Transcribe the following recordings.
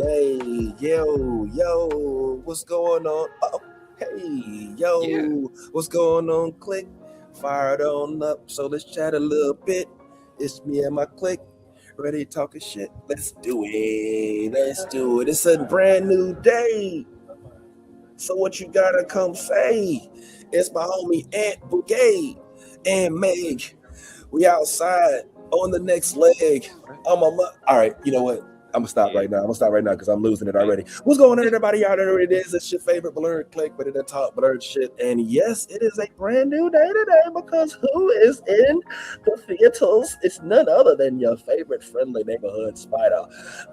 Yay, yo, what's going on? Hey, what's going on? Click, fired on up. So let's chat a little bit. It's me and my click. Ready talking shit? Let's do it. It's a brand new day. So what you gotta come say? It's my homie Aunt Bouquet and Meg. We outside on the next leg. All right, you know what? I'm gonna stop right now because I'm losing it already. What's going on, everybody out there? It is. It's your favorite blurred click, but it talk blurred shit. And yes, it is a brand new day today because who is in the theaters? It's none other than your favorite friendly neighborhood spider,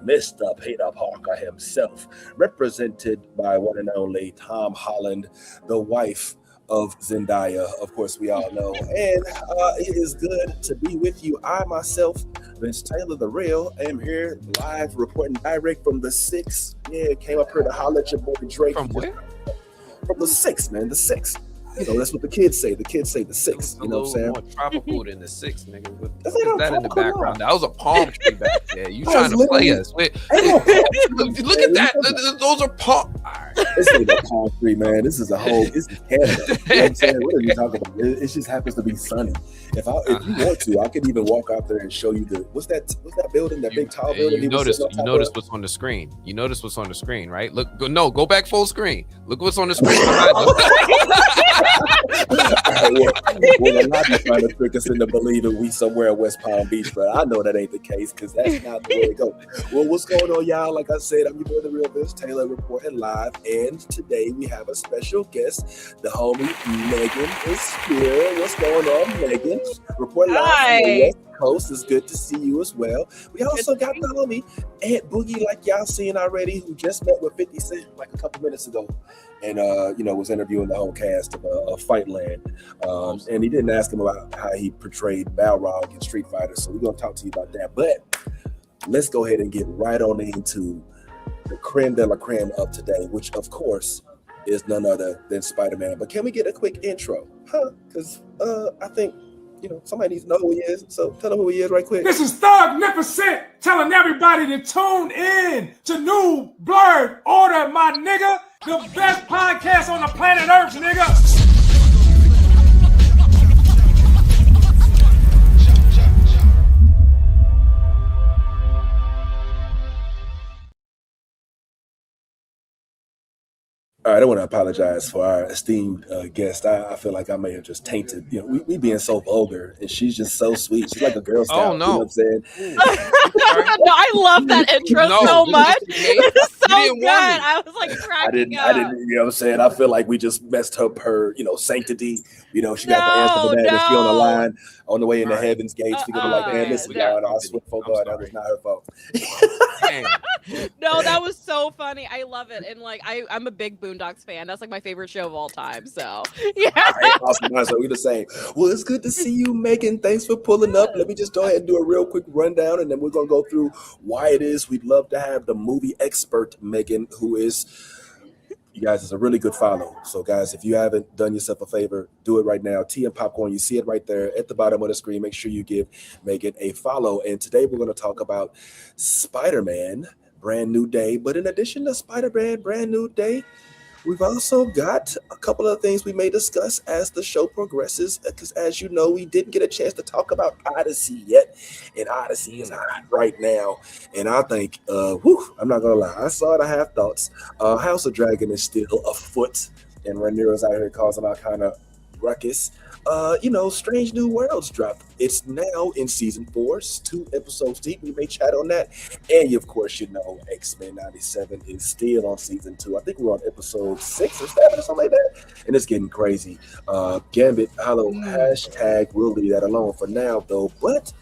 Mr. Peter Parker himself, represented by one and only Tom Holland, the wife of Zendaya, of course, we all know. And it is good to be with you. I myself, Vince Taylor, the real, am here live reporting direct from the 6. Yeah, came up here to holler at your boy Drake. From where? From the 6, man, the 6. You know, that's what the kids say. The kids say the 6. You know what I'm saying? More tropical than the 6, nigga. What That's is not that in the tropical, background? no. That was a palm tree back there. You That trying was to play literally- us? Wait, Ain't no palm tree, look at man. that. Those are palm. All right. This ain't a palm tree, man. This is a whole. This is Canada. You know what I'm saying? What are you talking about? It just happens to be sunny. If you want to, I could even walk out there and show you the what's that building? That big tall building. You notice what's on the screen. You notice what's on the screen, right? Look, go back full screen. Look what's on the screen. Well, a lot of trying to trick us into believing we somewhere in West Palm Beach, but I know that ain't the case because that's not the way it goes. Well, what's going on, y'all? Like I said, I'm your boy, the real Vince Taylor, reporting live, and today we have a special guest. The homie Megan is here. What's going on, Megan? Report live from the West Coast. It's good to see you as well. We also got the homie Aunt Boogie, like y'all seen already, who just met with 50 Cent like a couple minutes ago, and was interviewing the whole cast of Fightland. And he didn't ask him about how he portrayed Balrog in Street Fighter, so we're gonna talk to you about that. But let's go ahead and get right on into the creme de la creme of today, which of course is none other than Spider-Man. But can we get a quick intro? Because I think somebody needs to know who he is. So tell them who he is right quick. This is Thugnificent telling everybody to tune in to New Blurred Order, my nigga. The best podcast on the planet Earth, nigga. All right, I want to apologize for our esteemed guest. I feel like I may have just tainted. We being so vulgar, and she's just so sweet. She's like a Girl Scout. Oh, no. You know what I'm saying? No, I love that intro so much. It's so good. I was like cracking up. I didn't. You know what I'm saying? I feel like we just messed up her, sanctity. She got the answer for that. If she on the line on the way into heaven's gates, we're gonna be like, man, listen, y'all, I swear for God, that was not her fault. No, that was so funny. I love it, and like I'm a big Boondocks fan. That's like my favorite show of all time. So yeah. Awesome. So we're the same. Well, it's good to see you, Megan. Thanks for pulling up. Let me just go ahead and do a real quick rundown, and then we're gonna go through why it is we'd love to have the movie expert Megan, who is, you guys, is a really good follow. So guys, if you haven't done yourself a favor, do it right now. Tea and popcorn, you see it right there at the bottom of the screen. Make sure you give Megan a follow. And today we're going to talk about Spider-Man, Brand New Day. But in addition to Spider-Man, Brand New Day, we've also got a couple of things we may discuss as the show progresses, because as you know, we didn't get a chance to talk about Odyssey yet, and Odyssey is hot right now. And I think, I'm not gonna lie, I saw it, I have thoughts. House of Dragon is still afoot, and Rhaenyra's out here causing all kind of ruckus. Strange New Worlds dropped. It's now in season 4, 2 episodes deep. We may chat on that. And of course, X-Men 97 is still on season 2. I think we're on episode 6 or 7 or something like that. And it's getting crazy. Gambit Hollow hashtag, we'll leave that alone for now though. But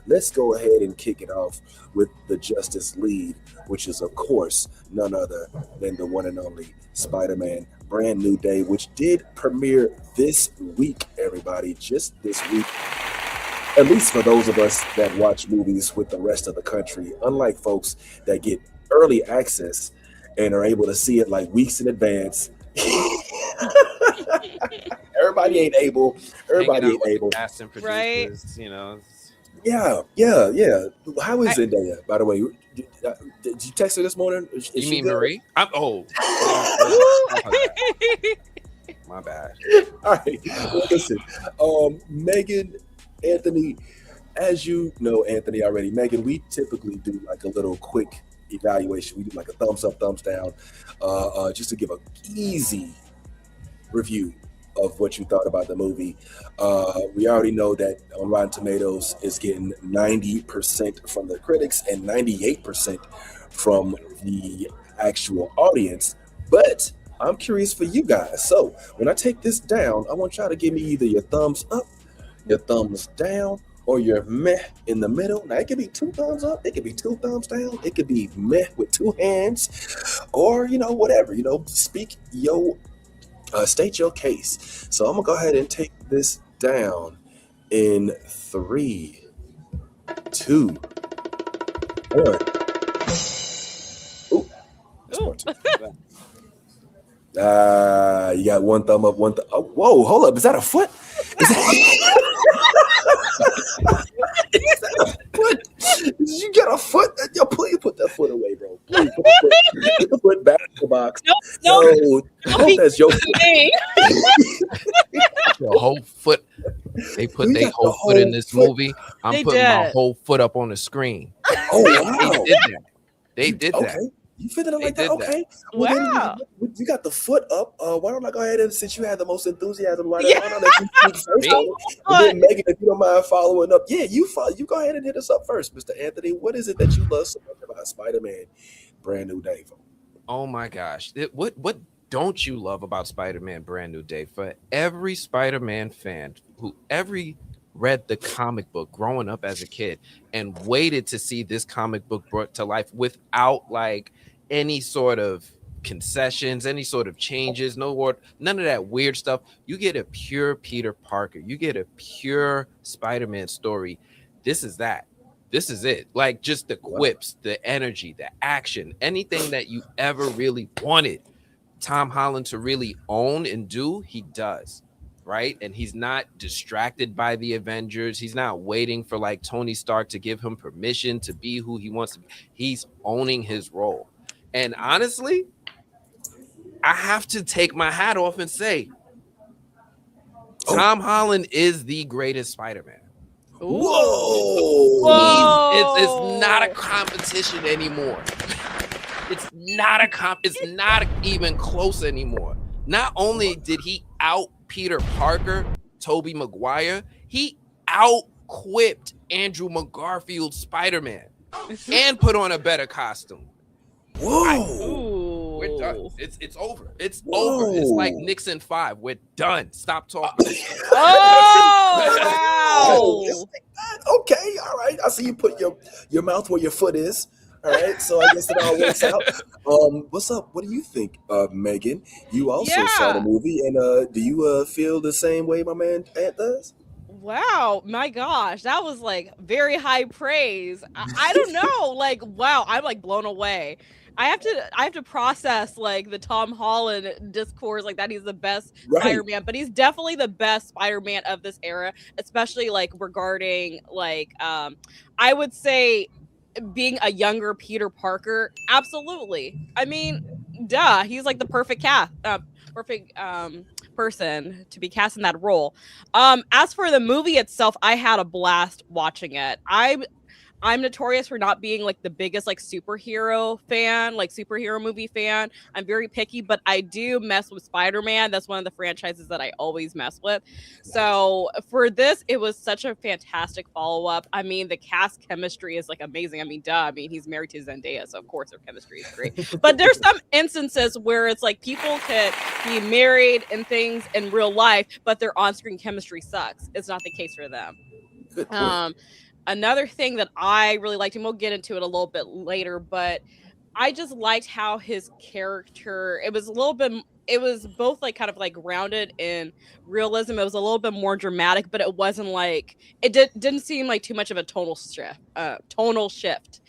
let's go ahead and kick it off with the Justice League, which is of course none other than the one and only Spider-Man Brand New Day, which did premiere this week, everybody, just this week. At least for those of us that watch movies with the rest of the country, unlike folks that get early access and are able to see it like weeks in advance. Everybody ain't able. Right? Yeah. How is Zendaya, by the way? Did you text her this morning? Is You she mean good? Marie? Oh, my bad. All right. Well, listen, Megan, Anthony, as you know, Anthony already, Megan, we typically do like a little quick evaluation. We do like a thumbs up, thumbs down, just to give a easy review of what you thought about the movie. We already know that on Rotten Tomatoes is getting 90% from the critics and 98% from the actual audience. But I'm curious for you guys. So when I take this down, I want y'all to give me either your thumbs up, your thumbs down, or your meh in the middle. Now it could be two thumbs up, it could be two thumbs down, it could be meh with two hands, or whatever. Speak your state your case. So I'm gonna go ahead and take this down in 3, 2, 1. Ooh, that's more too. You got one thumb up, one. Oh, whoa, hold up! Is that a foot? Is that a foot? You got a foot? Yo, please put that foot away, bro. Please put the foot back in the box. No, I hope that's your foot. Your whole foot. They put their whole foot in this movie. I'm putting my whole foot up on the screen. Oh wow! They did that. Okay. You feeling it like that? Okay. Well, wow. Then you got the foot up. Why don't I go ahead and, since you had the most enthusiasm, why don't I let you speak first? And then Megan, if you don't mind following up, you go ahead and hit us up first, Mr. Anthony. What is it that you love so much about Spider-Man Brand New Day? Oh my gosh. What don't you love about Spider-Man Brand New Day? For every Spider-Man fan who read the comic book growing up as a kid and waited to see this comic book brought to life without like any sort of concessions, any sort of changes, none of that weird stuff. You get a pure Peter Parker. You get a pure Spider-Man story. This is it. Like just the quips, the energy, the action, anything that you ever really wanted Tom Holland to really own and do, he does. Right. And he's not distracted by the Avengers. He's not waiting for like Tony Stark to give him permission to be who he wants to be. He's owning his role. And honestly, I have to take my hat off and say, Tom Holland is the greatest Spider-Man. Whoa! It's not a competition anymore. It's not even close anymore. Not only did he out Peter Parker, Tobey Maguire, he out-quipped Andrew McGarfield's Spider-Man and put on a better costume. Whoa! We're done. It's over. It's over. It's like Nixon 5. We're done. Stop talking. Oh, wow. Okay, all right. I see you put your mouth where your foot is. All right, so I guess it all works out. What's up? What do you think, Megan? You also saw the movie, and do you feel the same way my man Ant does? Wow, my gosh, that was like very high praise. I don't know, like wow, I'm like blown away. I have to process like the Tom Holland discourse, like that he's the best Spider-Man, but he's definitely the best Spider-Man of this era, especially like regarding like I would say being a younger Peter Parker. Absolutely. I mean, duh, he's like the perfect person to be cast in that role. As for the movie itself, I had a blast watching it. I'm notorious for not being like the biggest like superhero movie fan. I'm very picky, but I do mess with Spider-Man. That's one of the franchises that I always mess with. So for this, it was such a fantastic follow-up. I mean, the cast chemistry is like amazing. I mean, duh. I mean, he's married to Zendaya, so of course their chemistry is great. But there's some instances where it's like people could be married and things in real life, but their on-screen chemistry sucks. It's not the case for them. Good point. Another thing that I really liked, and we'll get into it a little bit later, but I just liked how his character, it was both like kind of like grounded in realism. It was a little bit more dramatic, but it wasn't like, didn't seem like too much of a tonal shift.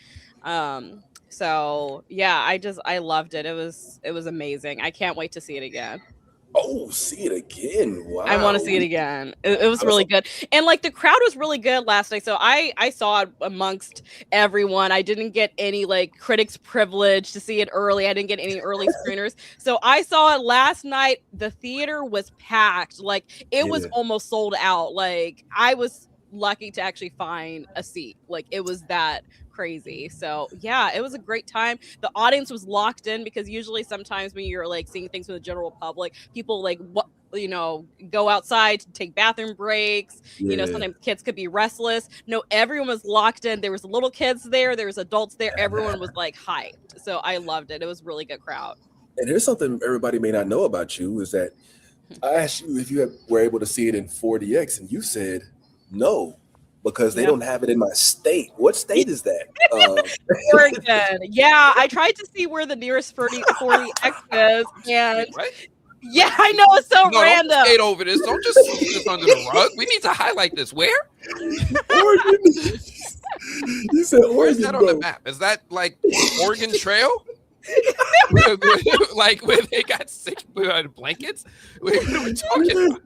So yeah, I loved it. It was amazing. I can't wait to see it again. Oh, see it again. Wow. I want to see it again. It was really good. And like the crowd was really good last night. So I saw it amongst everyone. I didn't get any like critics privilege to see it early. I didn't get any early screeners. So I saw it last night. The theater was packed. Like it was almost sold out. Like I was lucky to actually find a seat. Like it was that crazy. So yeah, it was a great time. The audience was locked in because usually sometimes when you're like seeing things with the general public, people like what go outside to take bathroom breaks. Sometimes kids could be restless. No, everyone was locked in. There was little kids there, there was adults there. Everyone was like hyped. So I loved it. It was a really good crowd. And here's something everybody may not know about you is that I asked you if you were able to see it in 4DX, and you said no, because they don't have it in my state. What state is that? Oregon. Yeah, I tried to see where the nearest 40X is, and what? Yeah, I know, it's so random. Don't skate over this. Don't just sweep this under the rug. We need to highlight this. Where? Oregon. You said Oregon. Where's that on the map? Is that like Oregon Trail? Like where they got sick blankets? What are we talking about?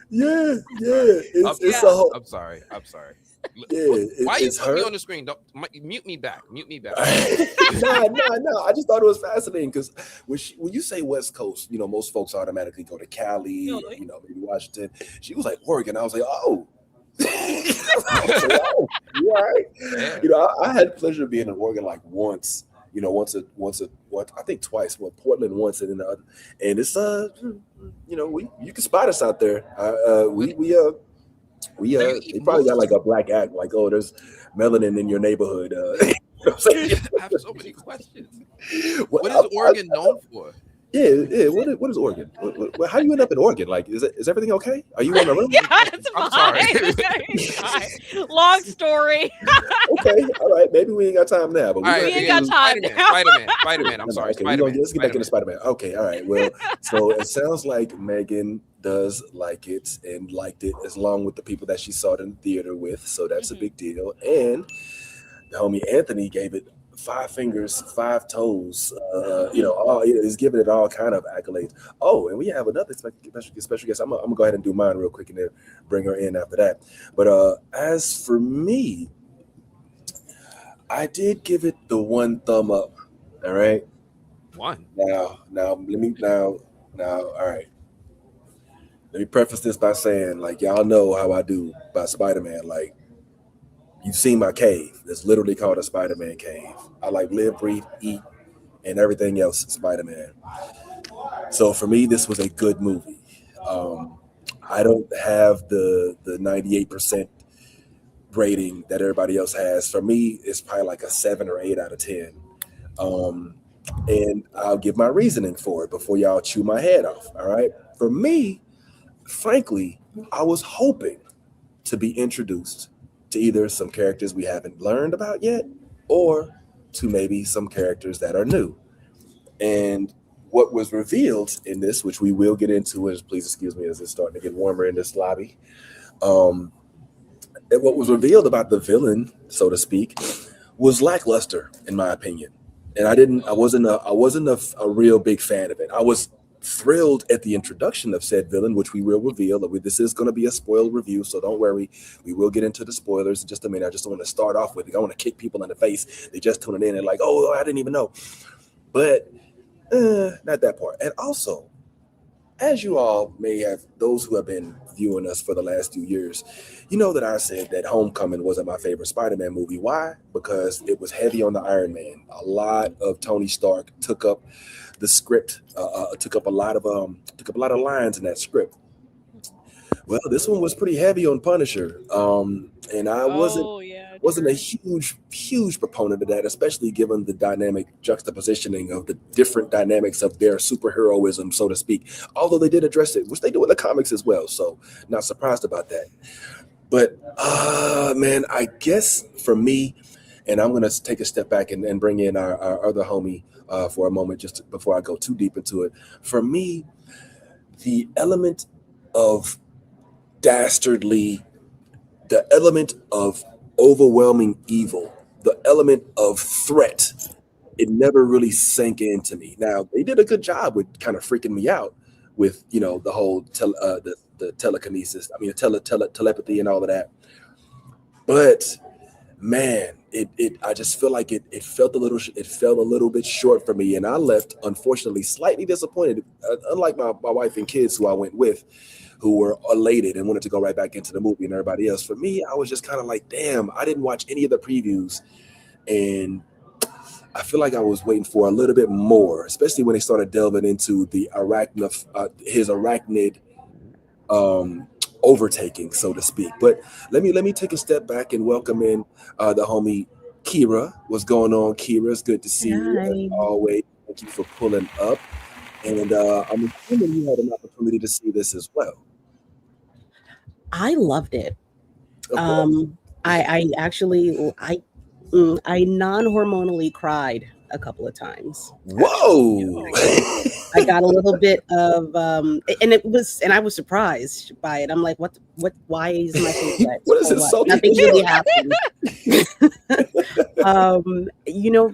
Yeah. It's a whole. I'm sorry. Yeah, why you put me on the screen? Don't mute me back. No. I just thought it was fascinating because when you say West Coast, most folks automatically go to Cali, maybe Washington. She was like Oregon. I was like, oh. You all right? Yeah. I had the pleasure of being in Oregon like once. I think twice. Well, Portland once, and then the other. And it's you can spot us out there. They probably got like a black act, like, oh, there's melanin in your neighborhood. I have so many questions. What is Oregon known for? Yeah. What is Oregon? How do you end up in Oregon? Like, is everything okay? Are you in the room? Yeah, it's fine. I'm sorry. Long story. Okay, all right. Maybe we ain't got time now, but we ain't got time. Spider-Man. I'm sorry. Okay, let's get back into Spider-Man. Okay, all right. Well, so it sounds like Megan does like it and liked it, along with the people that she saw it in the theater with. So that's a big deal. And the homie Anthony gave it 5 fingers, 5 toes. He's giving it all kind of accolades. Oh, and we have another special guest. I'm gonna go ahead and do mine real quick and then bring her in after that. But as for me, I did give it the 1 thumb up. All right. One. Now, all right. Let me preface this by saying, like, y'all know how I do about Spider-Man. Like, you've seen my cave. It's literally called a Spider-Man cave. I like live, breathe, eat, and everything else Spider-Man. So for me, this was a good movie. I don't have the 98% rating that everybody else has. For me, it's probably like a 7 or 8 out of 10. And I'll give my reasoning for it before y'all chew my head off. All right. For me, frankly, I was hoping to be introduced to either some characters we haven't learned about yet, or to maybe some characters that are new. And what was revealed in this, which we will get into, is please excuse me as it's starting to get warmer in this lobby. And what was revealed about the villain, so to speak, was lackluster, in my opinion. And I wasn't a real big fan of it. I was thrilled at the introduction of said villain, which we will reveal. This is going to be a spoiled review, so don't worry. We will get into the spoilers in just a minute. I just want to start off with it. I want to kick people in the face. They just tuning in and like, oh, I didn't even know. But not that part. And also, as you all may have, those who have been viewing us for the last few years, you know that I said that Homecoming wasn't my favorite Spider-Man movie. Why? Because it was heavy on the Iron Man. A lot of Tony Stark took up the script, took up a lot of lines in that script. Well, this one was pretty heavy on Punisher, and I wasn't a huge proponent of that, especially given the dynamic juxtapositioning of the different dynamics of their superheroism, so to speak. Although they did address it, which they do in the comics as well, so not surprised about that. But man, I guess for me, and I'm gonna take a step back and bring in our other homie for a moment, just before I go too deep into it. For me, the element of dastardly, the element of overwhelming evil, the element of threat, it never really sank into me. Now, they did a good job with kind of freaking me out with the whole the telekinesis. I mean, telepathy and all of that. But man, it I just feel like it felt a little bit short for me, and I left unfortunately slightly disappointed. Unlike my wife and kids who I went with, who were elated and wanted to go right back into the movie, and everybody else. For me, I was just kind of like, damn, I didn't watch any of the previews, and I feel like I was waiting for a little bit more, especially when they started delving into the his arachnid overtaking, so to speak. But let me take a step back and welcome in the homie Kira. What's going on, Kira? It's good to see you as always. Thank you for pulling up, and I'm assuming you had an opportunity to see this as well. I loved it. I actually I non-hormonally cried a couple of times. Whoa! I got a little bit of and I was surprised by it. I'm like, what? Why is my face wet? What is it? Nothing really happened.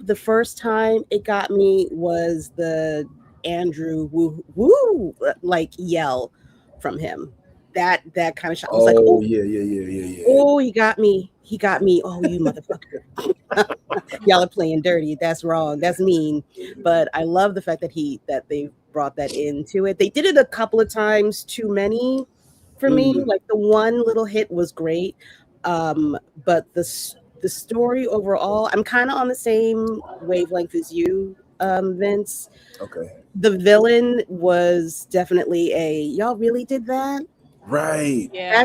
The first time it got me was the Andrew woo like yell from him. That kind of shot. I was like, oh yeah. Oh, he got me. Oh, you motherfucker. Y'all are playing dirty. That's wrong. That's mean. But I love the fact that they brought that into it. They did it a couple of times too many for me. Like the one little hit was great. But the story overall, I'm kind of on the same wavelength as you, Vince. Okay. The villain was definitely y'all really did that? Right. Yeah.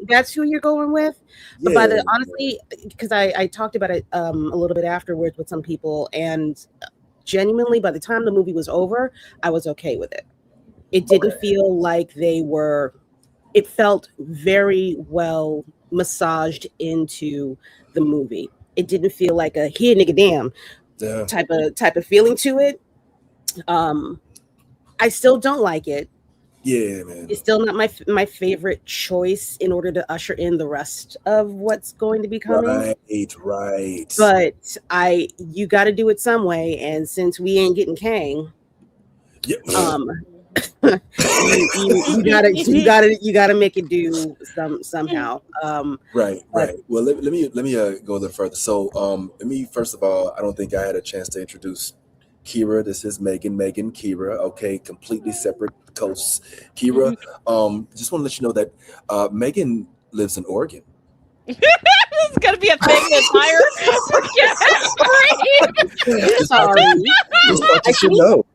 That's who you're going with. But Yeah. honestly, because I talked about it a little bit afterwards with some people, and genuinely, by the time the movie was over, I was okay with it. It didn't feel like it felt very well massaged into the movie. It didn't feel like a here nigga damn type of feeling to it. I still don't like it. Yeah, man. It's still not my favorite choice in order to usher in the rest of what's going to be coming. Right. But you got to do it some way, and since we ain't getting Kang, you gotta make it do somehow. Right. Well, let me go a little further. So, let me first of all, I don't think I had a chance to introduce Kira. This is Megan, Kira. Okay, completely separate coasts. Kira, just want to let you know that Megan lives in Oregon. This is gonna be a thing Sorry. I should know.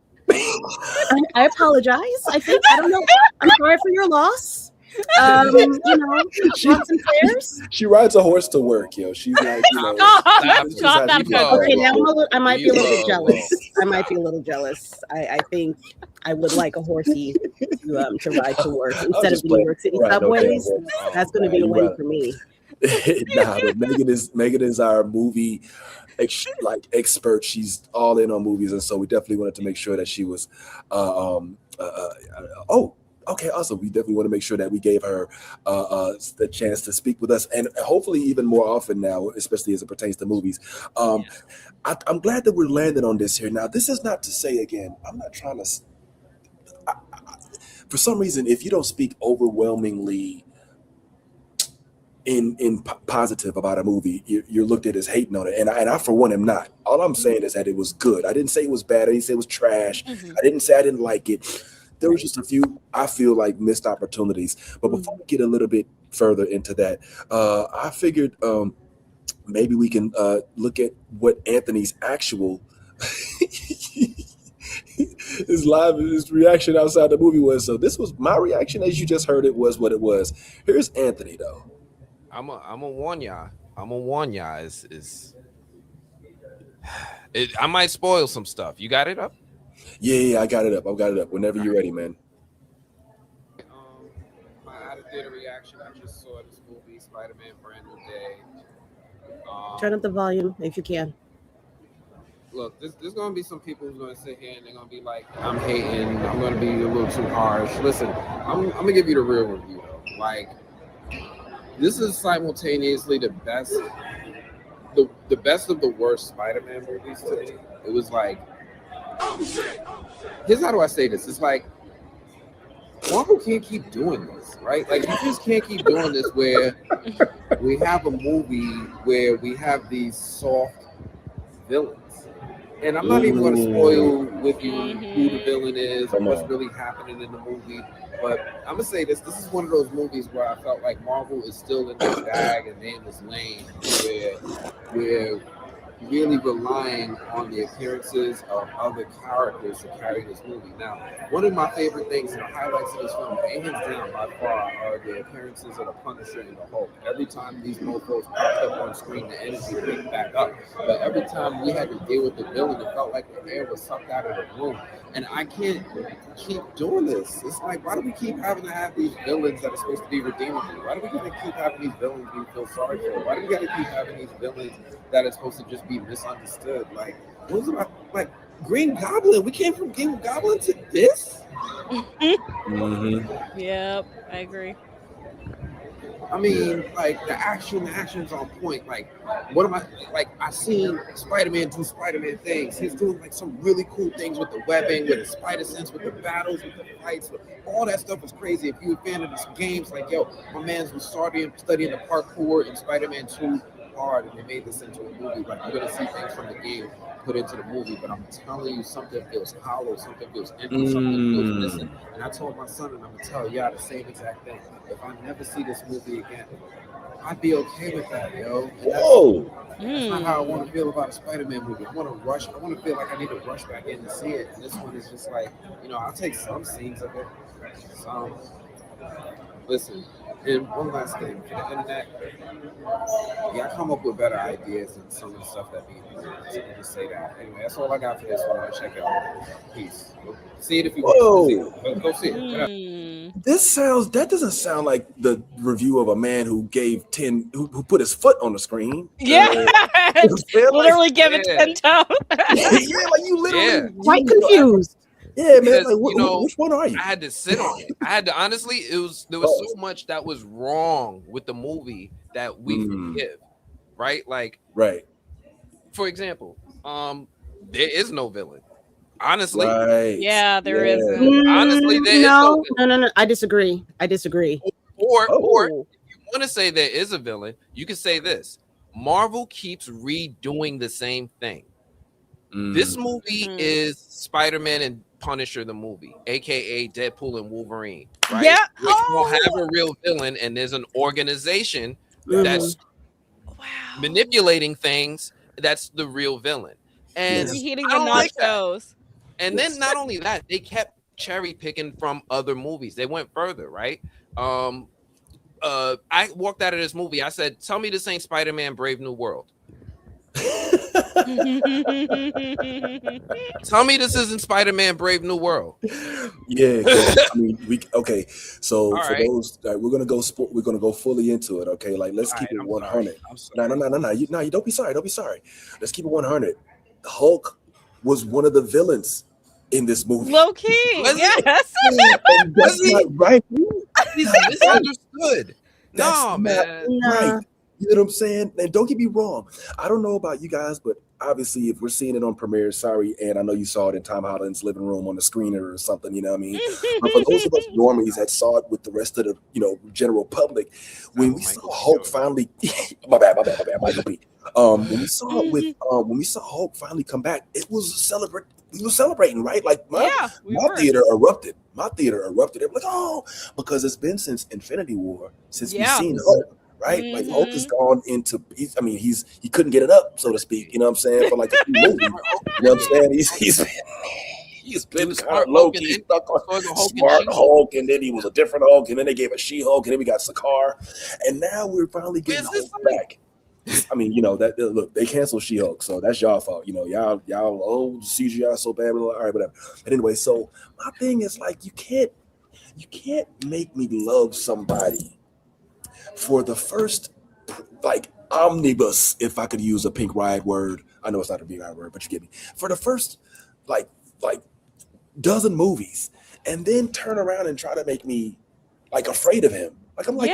I apologize. I don't know. I'm sorry for your loss. Thoughts and prayers. She rides a horse to work, yo. She's like, Stop that. Okay, now I might be a little bit jealous. I think I would like a horsey to ride to work instead of the New York City subways. That's going to be a win for me. But Megan is our movie expert. She's all in on movies, and so we definitely wanted to make sure that she was okay, awesome. We definitely want to make sure that we gave her the chance to speak with us, and hopefully even more often now, especially as it pertains to movies. I'm glad that we're landing on this here. Now, this is not to say, again, I'm not trying to... for some reason, if you don't speak overwhelmingly in positive about a movie, you're looked at as hating on it, and I for one am not. All I'm saying is that it was good. I didn't say it was bad. I didn't say it was trash. I didn't say I didn't like it. There was just a few, I feel like, missed opportunities. But before we get a little bit further into that, I figured maybe we can look at what Anthony's actual his reaction outside the movie was. So this was my reaction, as you just heard. It was what it was. Here's Anthony, though. I'm a warn y'all. I might spoil some stuff. You got it up? Yeah, I got it up. Whenever you're ready, man. My out-of-theater reaction, I just saw this movie, Spider-Man Brand New Day. Turn up the volume if you can. Look, there's going to be some people who's going to sit here and they're going to be like, I'm hating, I'm going to be a little too harsh. Listen, I'm going to give you the real review, though. Like, this is simultaneously the best of the worst Spider-Man movies to me. It was like, here's how do I say this? It's like Marvel can't keep doing this, right? Like you just can't keep doing this where we have a movie where we have these soft villains. And I'm not even going to spoil with you who the villain is or what's really happening in the movie. But I'm gonna say this: this is one of those movies where I felt like Marvel is still in this bag and in this lane where we're really relying on the appearances of other characters to carry this movie. Now, one of my favorite things and highlights of this film, hands down by far, are the appearances of the Punisher and the Hulk. Every time these mofos popped up on screen, the energy picked back up. But every time we had to deal with the villain, it felt like the air was sucked out of the room. And I can't keep doing this. It's like, why do we keep having to have these villains that are supposed to be redeemable? Why do we gotta keep having these villains we feel sorry for? Why do we gotta keep having these villains that are supposed to just be misunderstood? Like, what was about like Green Goblin? We came from Green Goblin to this? Yep, I agree. I mean, like the action's on point. Like, what am I like? I seen Spider-Man do Spider-Man things. He's doing like some really cool things with the webbing, with the spider sense, with the battles, with the fights. All that stuff was crazy. If you're a fan of these games, like yo, my man's was studying the parkour in Spider-Man 2 hard, and they made this into a movie. Like you're gonna see things from the game put into the movie, but I'm telling you, something feels hollow, something feels empty, something feels missing. And I told my son, and I'm gonna tell y'all the same exact thing. If I never see this movie again, I'd be okay with that, yo. That's not how I want to feel about a Spider-Man movie. I want to rush. I want to feel like I need to rush back in to see it. And this one is just like, I'll take some scenes of it. Some. Listen, and one last thing. For the internet, I come up with better ideas than some of the stuff that people do. So I'll just say that. Anyway, that's all I got for this one. Check it out. Peace. See it if you want to. Go see it. That doesn't sound like the review of a man who gave 10, who put his foot on the screen. Yeah. Literally give it 10 toes. Like you literally quite confused. Yeah, man. Like, which one are you? I had to sit on it. I had to honestly. There was so much that was wrong with the movie that we forgive, right? Like, right. For example, there is no villain. Honestly, yeah, there isn't. Honestly, there is no. No. I disagree. Or if you want to say there is a villain, you can say this: Marvel keeps redoing the same thing. This movie is Spider-Man and Punisher the movie, aka Deadpool and Wolverine, right? Yeah, which will have a real villain, and there's an organization that's manipulating things. That's the real villain, and reheating the nachos. And then not only that, they kept cherry picking from other movies. They went further, right? I walked out of this movie. I said, "Tell me this ain't Spider-Man: Brave New World." Tell me this isn't Spider-Man: Brave New World. Yeah, I mean, So for those, we're gonna go fully into it. Okay, like let's keep it 100. No. You don't be sorry. Don't be sorry. Let's keep it 100. The Hulk was one of the villains in this movie. Low key, yes. That's not right. He's misunderstood. No, man. Right. You know what I'm saying? And don't get me wrong. I don't know about you guys, but obviously if we're seeing it on premiere, sorry, and I know you saw it in Tom Holland's living room on the screener or something, you know what I mean? But for those of us normies that saw it with the rest of the, general public, when we saw Hulk finally, my bad, Michael B. When we saw Hulk finally come back, it was we were celebrating, right? Like my theater erupted. My theater erupted. They were like, because it's been since Infinity War, since we've seen Hulk. Right, like Hulk has gone into. He couldn't get it up, so to speak. You know what I'm saying? For like a few movies. You know what I'm saying? He's been kind of low key stuck on Smart Hulk, and then he was a different Hulk, and then they gave a She-Hulk, and then we got Sakaar, and now we're finally getting Hulk back. I mean, that look, they canceled She-Hulk, so that's y'all fault. Y'all CGI so bad. All right, whatever. But anyway, so my thing is like you can't make me love somebody for the first, like, omnibus, if I could use a Pink Riot word. I know it's not a Pink Riot word, but you get me. For the first, like dozen movies, and then turn around and try to make me, like, afraid of him. Like, I'm like,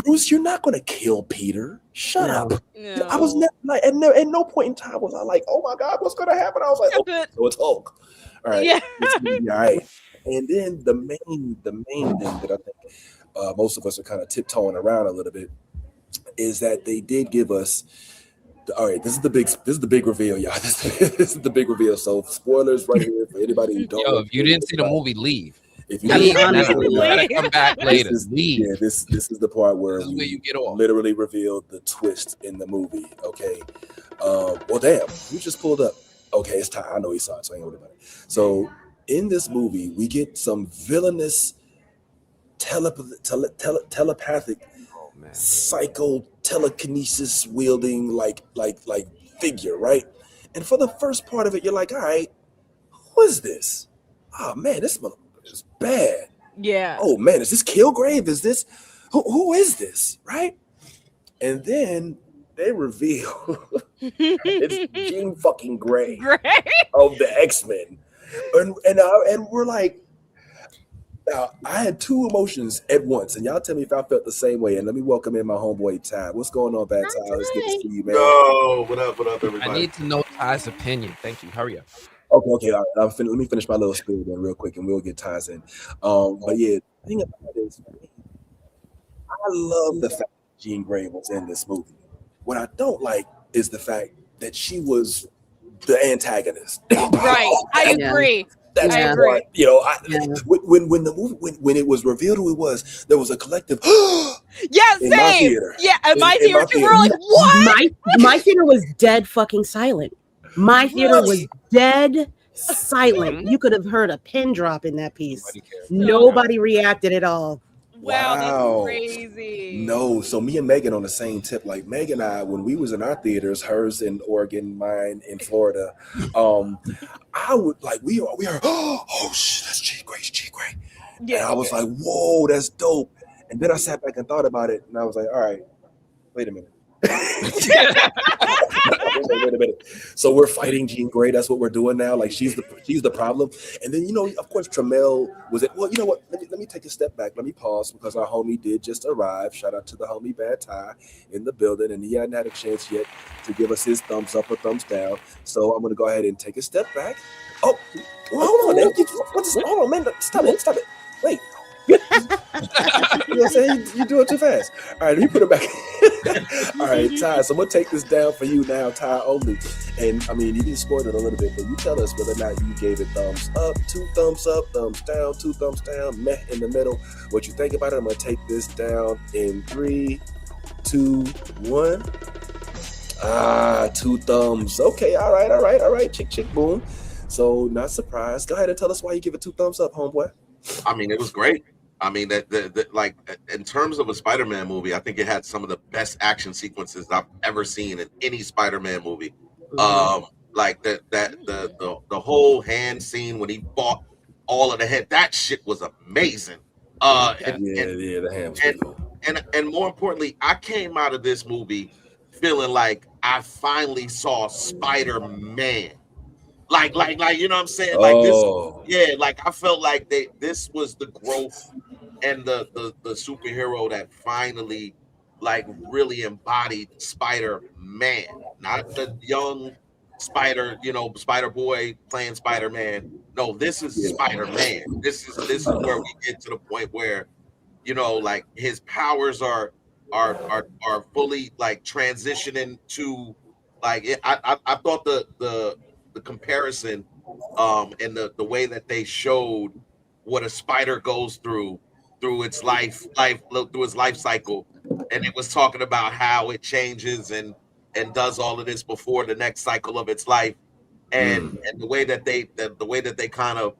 Bruce, you're not going to kill Peter. Shut up. No. I was never, like, at no point in time was I like, oh, my God, what's going to happen? I was like, so it's Hulk. All right. Yeah. All right. And then the main thing that I think most of us are kind of tiptoeing around a little bit is that they did give us. All right, this is the big reveal, y'all. This is the big reveal. So spoilers right here for anybody who don't Yo, know. if you didn't see the movie, leave. If you I mean, didn't honestly, see Gotta it, come back this later. is Leave. this is the part where This is where you get off. literally revealed the twist in the movie. Okay. Well, damn, you just pulled up. Okay, it's time. I know he saw it, so I ain't worried about it. So in this movie, we get some villainous telepathic Oh man. psycho telekinesis wielding like figure, right? And for the first part of it, you're like, all right, who is this? Oh man, this motherfucker is bad. Yeah. Oh man, is this Kilgrave? Is this who is this? Right? And then they reveal it's Jean fucking Grey Great. of the X-Men. And we're like, now I had two emotions at once, and y'all tell me if I felt the same way. And let me welcome in my homeboy Ty. What's going on, Bad Ty? It's good to see you, man. Yo, what up, I everybody? need to know Ty's opinion. Thank you. Hurry up. Okay, all right. Let me finish my little spiel then real quick, and we'll get Ty's in. But yeah, the thing about it is, I love the fact that Jean Grey was in this movie. What I don't like is the fact that she was the antagonist. Right. I Yeah. agree. That's I the agree. part. You know, Yeah. when the movie when it was revealed who it was, there was a collective Yeah, in my same. theater. Yeah, at my In theater my too. theater. We're like, what? My theater was dead fucking silent. My theater was Really? dead silent. You could have heard a pin drop in that piece. Nobody cares. Nobody reacted at all. Wow, Wow. that's crazy. No, so me and Megan on the same tip. Like Megan and I, when we was in our theaters, hers in Oregon, mine in Florida, I would like we are oh shit, that's Jean Grey. And Yeah. I was like, whoa, that's dope. And then I sat back and thought about it, and I was like, all right, wait a minute. Wait a minute. So we're fighting Jean Grey. That's what we're doing now. Like she's the problem. And then of course, Tramel was it. Well, you know what? Let me take a step back. Let me pause because our homie did just arrive. Shout out to the homie Bad Ty in the building, and he hadn't had a chance yet to give us his thumbs up or thumbs down. So I'm gonna go ahead and take a step back. Oh, well, hold on, man. Hold on, man. Stop it. Wait. You know what I'm saying? You do it too fast. All right, let me put it back. All right, Ty. So I'm gonna take this down for you now, Ty only. And I mean, you did spoil it a little bit, but you tell us whether or not you gave it thumbs up, 2 thumbs up, thumbs down, 2 thumbs down, meh in the middle. What you think about it? I'm gonna take this down in 3, 2, 1. 2 thumbs. Okay, all right. Chick, boom. So not surprised. Go ahead and tell us why you give it 2 thumbs up, homeboy. I mean, it was great. I mean, that like in terms of a Spider-Man movie, I think it had some of the best action sequences I've ever seen in any Spider-Man movie. Like the whole hand scene when he fought all of the head, that shit was amazing. The hand was pretty cool. And more importantly, I came out of this movie feeling like I finally saw Spider-Man. Like you know what I'm saying? Like this, like I felt like this was the growth and the superhero that finally like really embodied Spider-Man, not the young Spider, Spider Boy playing Spider-Man. No, this is Spider-Man. This is where we get to the point where, like his powers are fully like transitioning to like I thought the comparison and the way that they showed what a spider goes through its life through its life cycle, and it was talking about how it changes and does all of this before the next cycle of its life, and the way that they kind of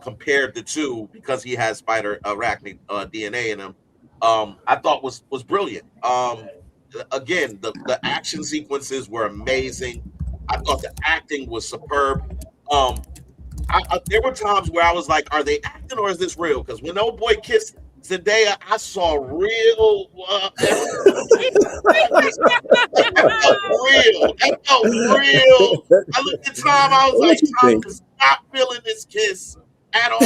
compared the two, because he has spider arachnid DNA in him, I thought was brilliant. Again, the action sequences were amazing. I thought the acting was superb. There were times where I was like, "Are they acting or is this real?" Because when old boy kissed Zendaya, I saw real. That felt real. I looked at Tom. I was like, "Tom is not feeling this kiss at all."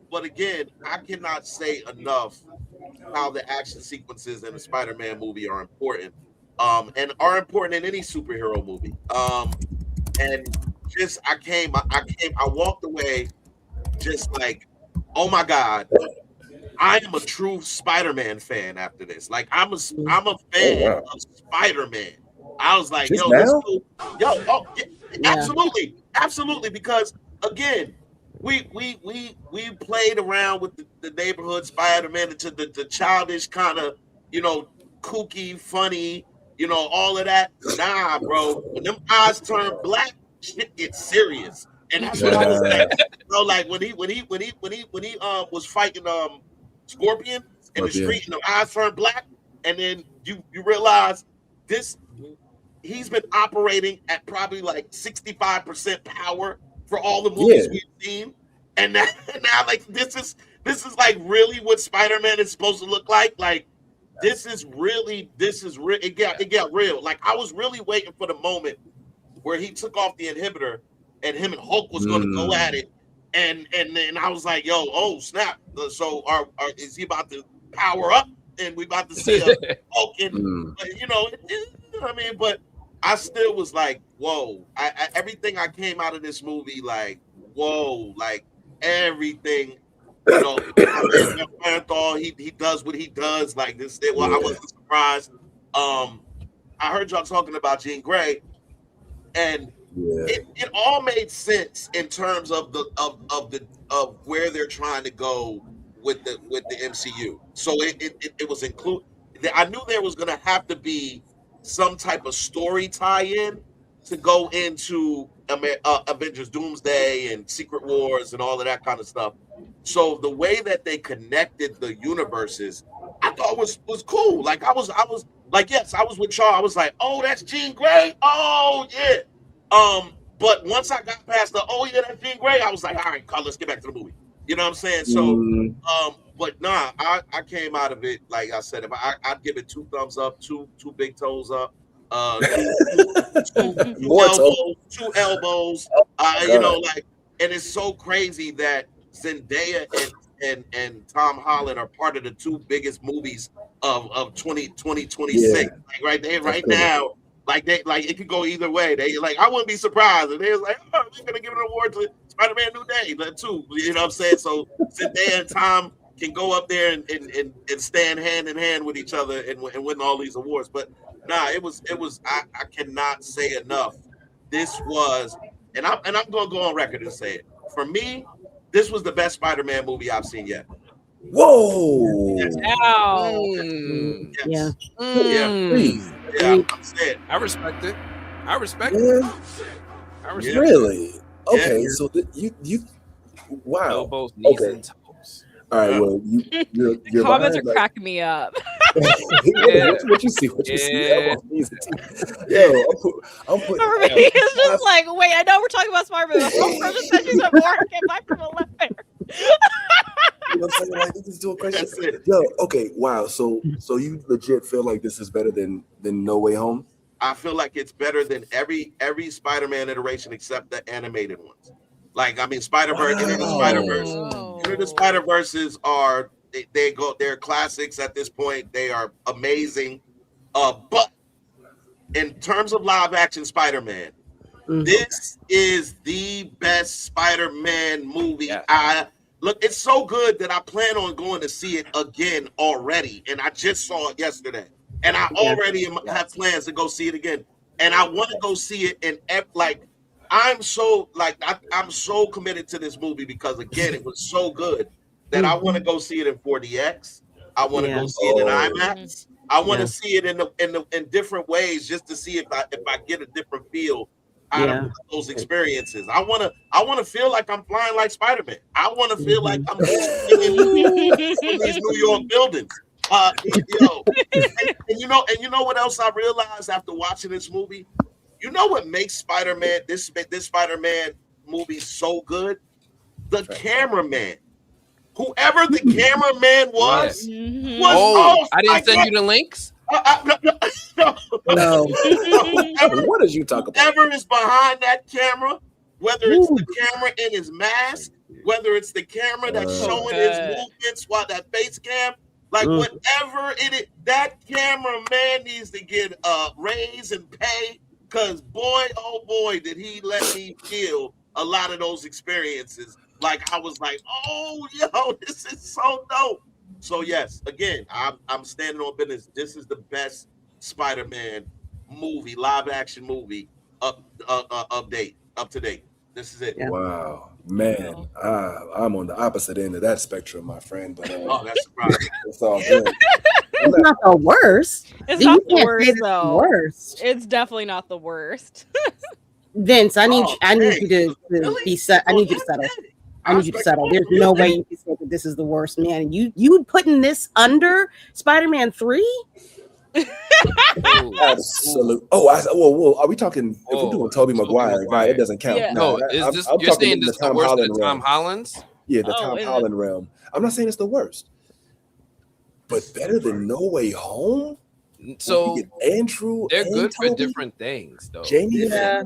But again, I cannot say enough how the action sequences in a Spider-Man movie are important. And are important in any superhero movie. And I walked away just like, oh my God, I am a true Spider-Man fan after this. Like I'm a fan of Spider-Man. I was like, Just yo, this now? dude, absolutely, absolutely. Because again, we played around with the neighborhood Spider-Man to the childish kind of, kooky, funny, all of that. Nah, bro. When them eyes turn black, shit gets serious. And that's what I was like, like when he was fighting Scorpion in the street and the eyes turned black, and then you realize he's been operating at probably like 65% power for all the movies we've seen, and now like this is like really what Spider-Man is supposed to look like. Like this is real. It got real. Like I was really waiting for the moment where he took off the inhibitor and him and Hulk was going to go at it, and then I was like, yo, oh snap! So is he about to power up, and we about to see a Hulk? And I mean, but I still was like, whoa! Everything I came out of this movie like, whoa! Like everything, Parenthal, he does what he does. Like this, I wasn't surprised. I heard y'all talking about Jean Grey, and it all made sense in terms of of where they're trying to go with the MCU. So it was included. I knew there was going to have to be some type of story tie-in to go into Avengers Doomsday and Secret Wars and all of that kind of stuff. So the way that they connected the universes, I thought was cool. Like I was like, yes, I was with y'all. I was like, oh, that's Jean Grey. Oh yeah. But once I got past that's Jean Grey, I was like, all right, Carl, let's get back to the movie. You know what I'm saying? So, but nah, I came out of it, like I said, I'd give it 2 thumbs up, two big toes up, two elbows, like, and it's so crazy that Zendaya and Tom Holland are part of the 2 biggest movies of 2026. Like right now. Like it could go either way. They like, I wouldn't be surprised. And they was like, oh, we're gonna give an award to Spider-Man New Day, too. You know what I'm saying? So Zendaya and Tom can go up there and stand hand in hand with each other and win all these awards. But nah, it was I cannot say enough. This was, and I'm gonna go on record and say it. For me, this was the best Spider-Man movie I've seen yet. Whoa! Yes. Wow. Yes. I'm saying. I respect it. I respect it. I respect it. Really? Okay, so you wow. Elbows, knees, and toes. All right, well, your comments are cracking me up. What you see? Elbows, knees, and teeth. Yo, I'm putting. It's just like, wait, I know we're talking about Spider-Man. I'm person said she's at work. Get back from the left there. You know what I'm saying? Like, this is doing crazy. Yo, okay, wow. So you legit feel like this is better than No Way Home? I feel like it's better than every Spider-Man iteration except the animated ones. Like, I mean, Spider-Verse, Into the Spider-Verses are they're classics at this point. They are amazing. But in terms of live action Spider-Man, this is the best Spider-Man movie. Yeah. Look, it's so good that I plan on going to see it again already. And I just saw it yesterday. And I already have plans to go see it again. And I want to go see it. And like, I'm so committed to this movie because, again, it was so good that I want to go see it in 4DX. I want to go see it in IMAX. I want to see it in different ways just to see if I get a different feel out of those experiences. I want to feel like I'm flying like Spider-Man. I want to feel like I'm in these New York buildings. And you know what else I realized after watching this movie? You know what makes Spider-Man this Spider-Man movie so good? The cameraman. Whoever the cameraman was I didn't send you the links. No. What did you talk about? Whoever is behind that camera, whether it's the camera in his mask, whether it's the camera that's showing his movements while that face cam, like whatever it is, that cameraman needs to get a raise and pay Cause boy, oh boy, did he let me feel a lot of those experiences. Like I was like, oh yo, this is so dope. So yes, again, I'm standing on business. This is the best Spider-Man movie, live action movie up to date. This is it. Yeah. Wow, man, I'm on the opposite end of that spectrum, my friend. But Oh, that's surprising. it's all good. It's not the worst. It's You not the can't say worst it's the though. worst. It's definitely not the worst. Vince, I need hey, you to really? be set. I need you to settle. I need you to settle. There's no way you can say that this is the worst, man. You putting this under Spider-Man 3? Absolute. Whoa. Are we talking? If we're doing Tobey Maguire, it doesn't count. Yeah. No, is this you're saying this is the worst than Tom Holland's? Yeah, the Tom Holland realm. I'm not saying it's the worst, but better than No Way Home. So Andrew, they're good Toby, for different things, though. Jamie, Yeah.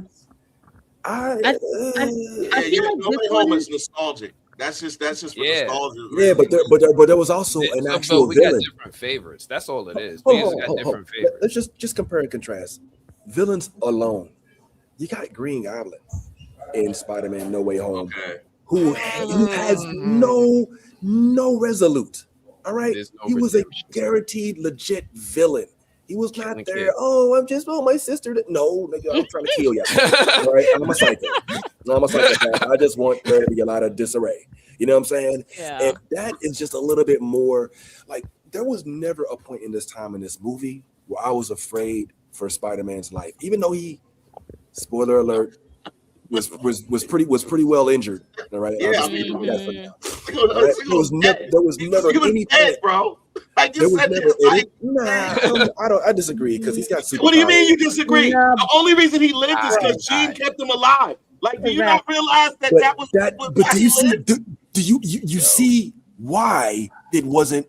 I I feel like No Way this Home one is nostalgic. That's just for Yeah. nostalgia. yeah, but there was also an actual we got villain. different favorites. That's all it is. Hold We just on, got hold on. different favorites. Let's just compare and contrast. Villains alone. You got Green Goblin in Spider-Man No Way Home, Okay. who has no resolute. All right, There's no he was a redemption. guaranteed legit villain. He was not Killing there. kids. Oh, I'm just my sister. No, nigga, I'm trying to kill you. All right, I'm a psycho. I'm a psychopath. I just want there to be a lot of disarray. You know what I'm saying? Yeah. And that is just a little bit more like there was never a point in this time in this movie where I was afraid for Spider-Man's life, even though he, spoiler alert, was pretty well injured. All right, Yeah, I'll I mean, just leave that for now. There All right? There was never he was any dead, point. bro. Like There you was said, never this, like, I disagree because he's got superpowers. what do you mean you disagree? No. The only reason he lived is because Jean kept him alive. Like, do you not realize that But that was but do why you he see? lived? Do you see why it wasn't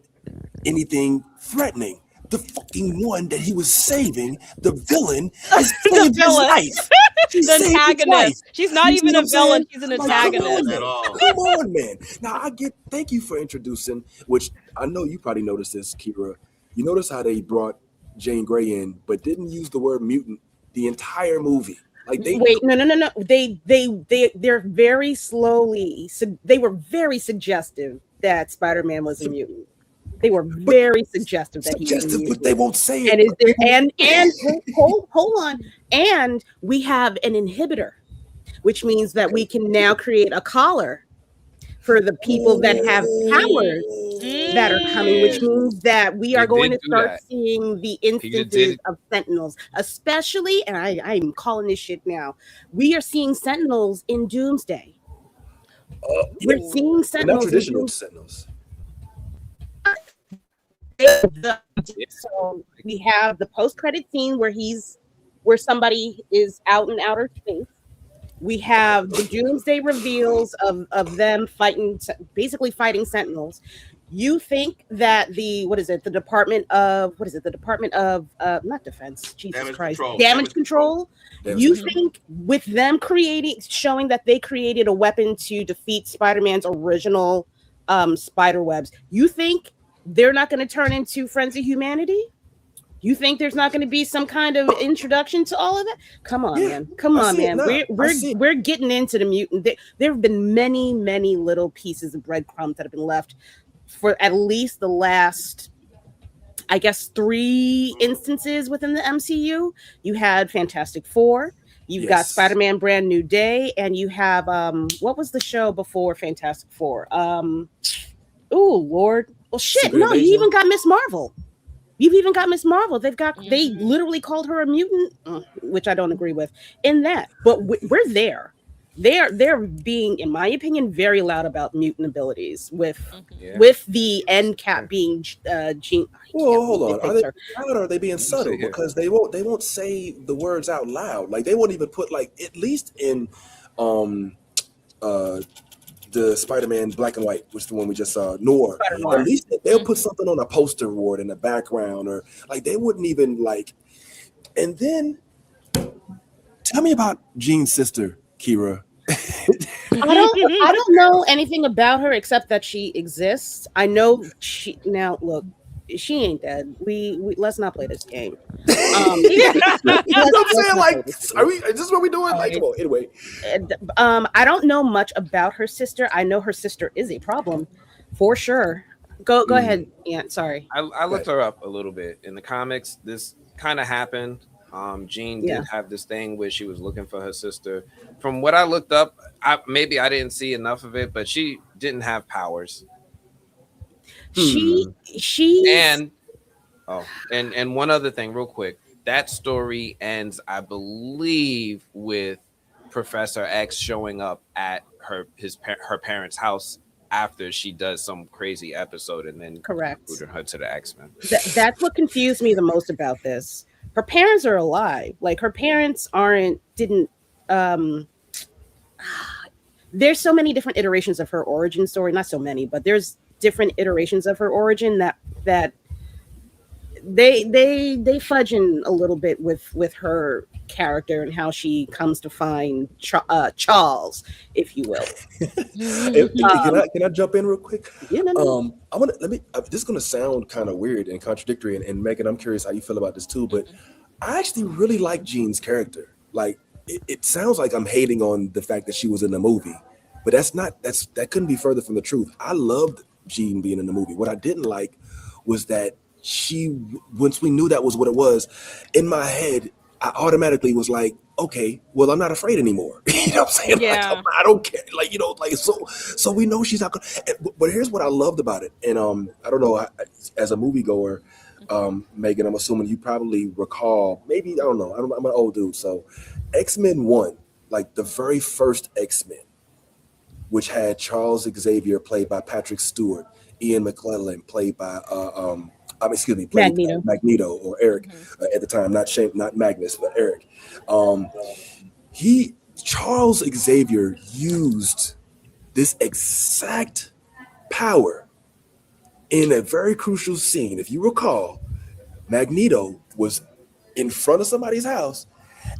anything threatening? The fucking one that he was saving, the villain, is saved his villain. life. She The saved his life. antagonist. She's not You see even what a I'm saying? villain. She's an Like, antagonist. At all. Come on, man. Now thank you for introducing, which I know you probably noticed this, Kira. You notice how they brought Jane Grey in, but didn't use the word mutant the entire movie. Like no. They're very slowly. They were very suggestive that Spider-Man was a mutant. They were very suggestive that he was a suggestive, mutant. but they won't say it. And is there and hold on. And we have an inhibitor, which means that we can now create a collar for the people that have powers that are coming, which means that we are going to start seeing the instances of Sentinels, especially, and I'm calling this shit now, we are seing Sentinels in Doomsday. We're seeing Sentinels. Not traditional Sentinels. So we have the post-credit scene where somebody is out in outer space. We have the Doomsday reveals of them basically fighting Sentinels. You think that the Department of not defense, damage control. You think with them showing that they created a weapon to defeat Spider-Man's original spider webs, you think they're not going to turn into Friends of Humanity? You think there's not going to be some kind of introduction to all of that? Come on, man. Come on, man. We're getting into the mutant. There have been many, many little pieces of breadcrumbs that have been left for at least the last, I guess, 3 instances within the MCU. You had Fantastic Four. You've got Spider-Man Brand New Day. And you have, what was the show before Fantastic Four? Oh, Lord. Well, shit. No, you even got Miss Marvel. You've even got Miss Marvel. They literally called her a mutant, which I don't agree with in that. But we're there. They're being, in my opinion, very loud about mutant abilities with the end cap being Jean. Well, hold on. Are they loud or are they being subtle? Because they won't say the words out loud. Like they won't even put at least in the Spider-Man Black and White, which is the one we just saw, Noir. At least they'll put something on a poster board in the background, or like they wouldn't even And then tell me about Jean's sister, Kira. I don't know anything about her except that she exists. I know look, She ain't dead. We let's not play this game. You know what I'm saying? not Like, play this are game. we? Is this what we doing? Like, Alright. come on. Anyway, And, I don't know much about her sister. I know her sister is a problem, for sure. Go ahead, Aunt. Sorry. I looked her up a little bit. In the comics, this kind of happened. Jean Yeah. did have this thing where she was looking for her sister. From what I looked up, maybe I didn't see enough of it, but she didn't have powers. She And one other thing, real quick. That story ends, I believe, with Professor X showing up at her parents' house after she does some crazy episode, and then correct recruiting her to the X-Men. That's what confused me the most about this. Her parents are alive. Like her parents didn't. There's so many different iterations of her origin story. Not so many, but there's different iterations of her origin that they fudging a little bit with her character and how she comes to find Charles, if you will. Can I jump in real quick? Yeah, no. I want to this is going to sound kind of weird and contradictory, and Megan, I'm curious how you feel about this too. But I actually really like Jean's character. Like, it sounds like I'm hating on the fact that she was in the movie, but that couldn't be further from the truth. I loved Jean being in the movie. What I didn't like was that once we knew that was what it was, in my head, I automatically was like, okay, well, I'm not afraid anymore. You know what I'm saying? Yeah. Like, I don't care. Like, you know, like, so we know she's not going to, but here's what I loved about it. And I don't know, as a moviegoer, Megan, I'm assuming you probably recall, maybe, I don't know, I'm an old dude. So X-Men 1, like the very first X-Men, which had Charles Xavier played by Patrick Stewart, Ian McClellan played by Magneto or Eric at the time, not Magnus, but Eric. Charles Xavier used this exact power in a very crucial scene. If you recall, Magneto was in front of somebody's house,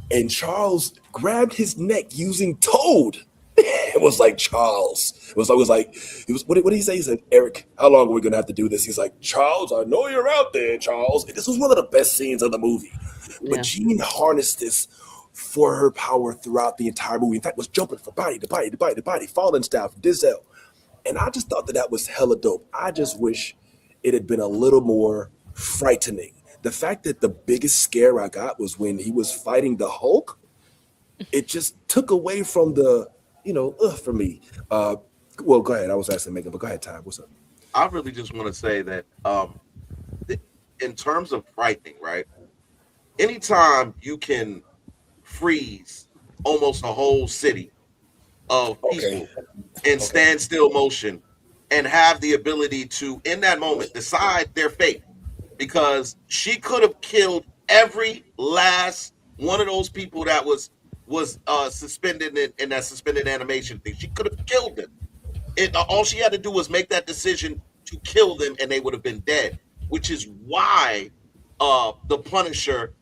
and Charles grabbed his neck using Toad. It was like, Charles. What did he say? He said, Eric, how long are we gonna have to do this? He's like, Charles, I know you're out there, Charles. And this was one of the best scenes of the movie. Yeah. But Jean harnessed this for her power throughout the entire movie. In fact, was jumping from body to body to body to body, falling style from Dizel. And I just thought that was hella dope. I just wish it had been a little more frightening. The fact that the biggest scare I got was when he was fighting the Hulk. It just took away from the, for me. Well, go ahead. I was asking Megan, but go ahead, Ty. What's up? I really just want to say that in terms of frightening, right? Anytime you can freeze almost a whole city of people in standstill motion and have the ability to, in that moment, decide their fate, because she could have killed every last one of those people that was suspended in that suspended animation thing. She could have killed them. All she had to do was make that decision to kill them, and they would have been dead. Which is why the Punisher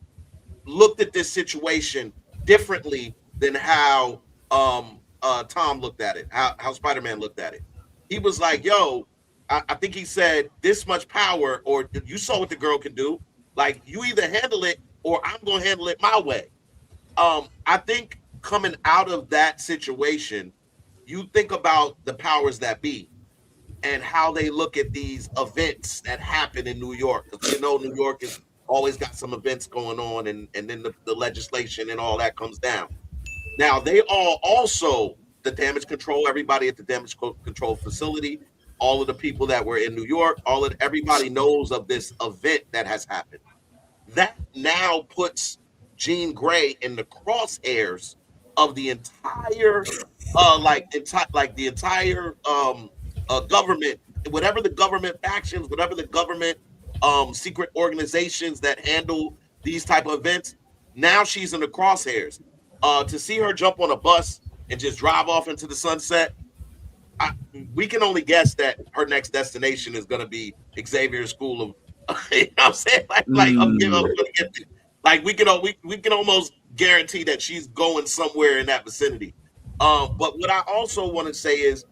looked at this situation differently than how Tom looked at it, how Spider-Man looked at it. He was like, yo, I think he said, this much power, or you saw what the girl can do. Like, you either handle it or I'm going to handle it my way. I think coming out of that situation, you think about the powers that be and how they look at these events that happen in New York. Because, New York has always got some events going on, and then the legislation and all that comes down. Now, they all also, the damage control, everybody at the damage control facility, all of the people that were in New York, everybody knows of this event that has happened. That now puts Jean Grey in the crosshairs of the entire government, whatever the government factions, whatever the government secret organizations that handle these type of events. Now she's in the crosshairs. To see her jump on a bus and just drive off into the sunset, we can only guess that her next destination is going to be Xavier's School of. You know what I'm saying? We can almost guarantee that she's going somewhere in that vicinity. But what I also want to say is,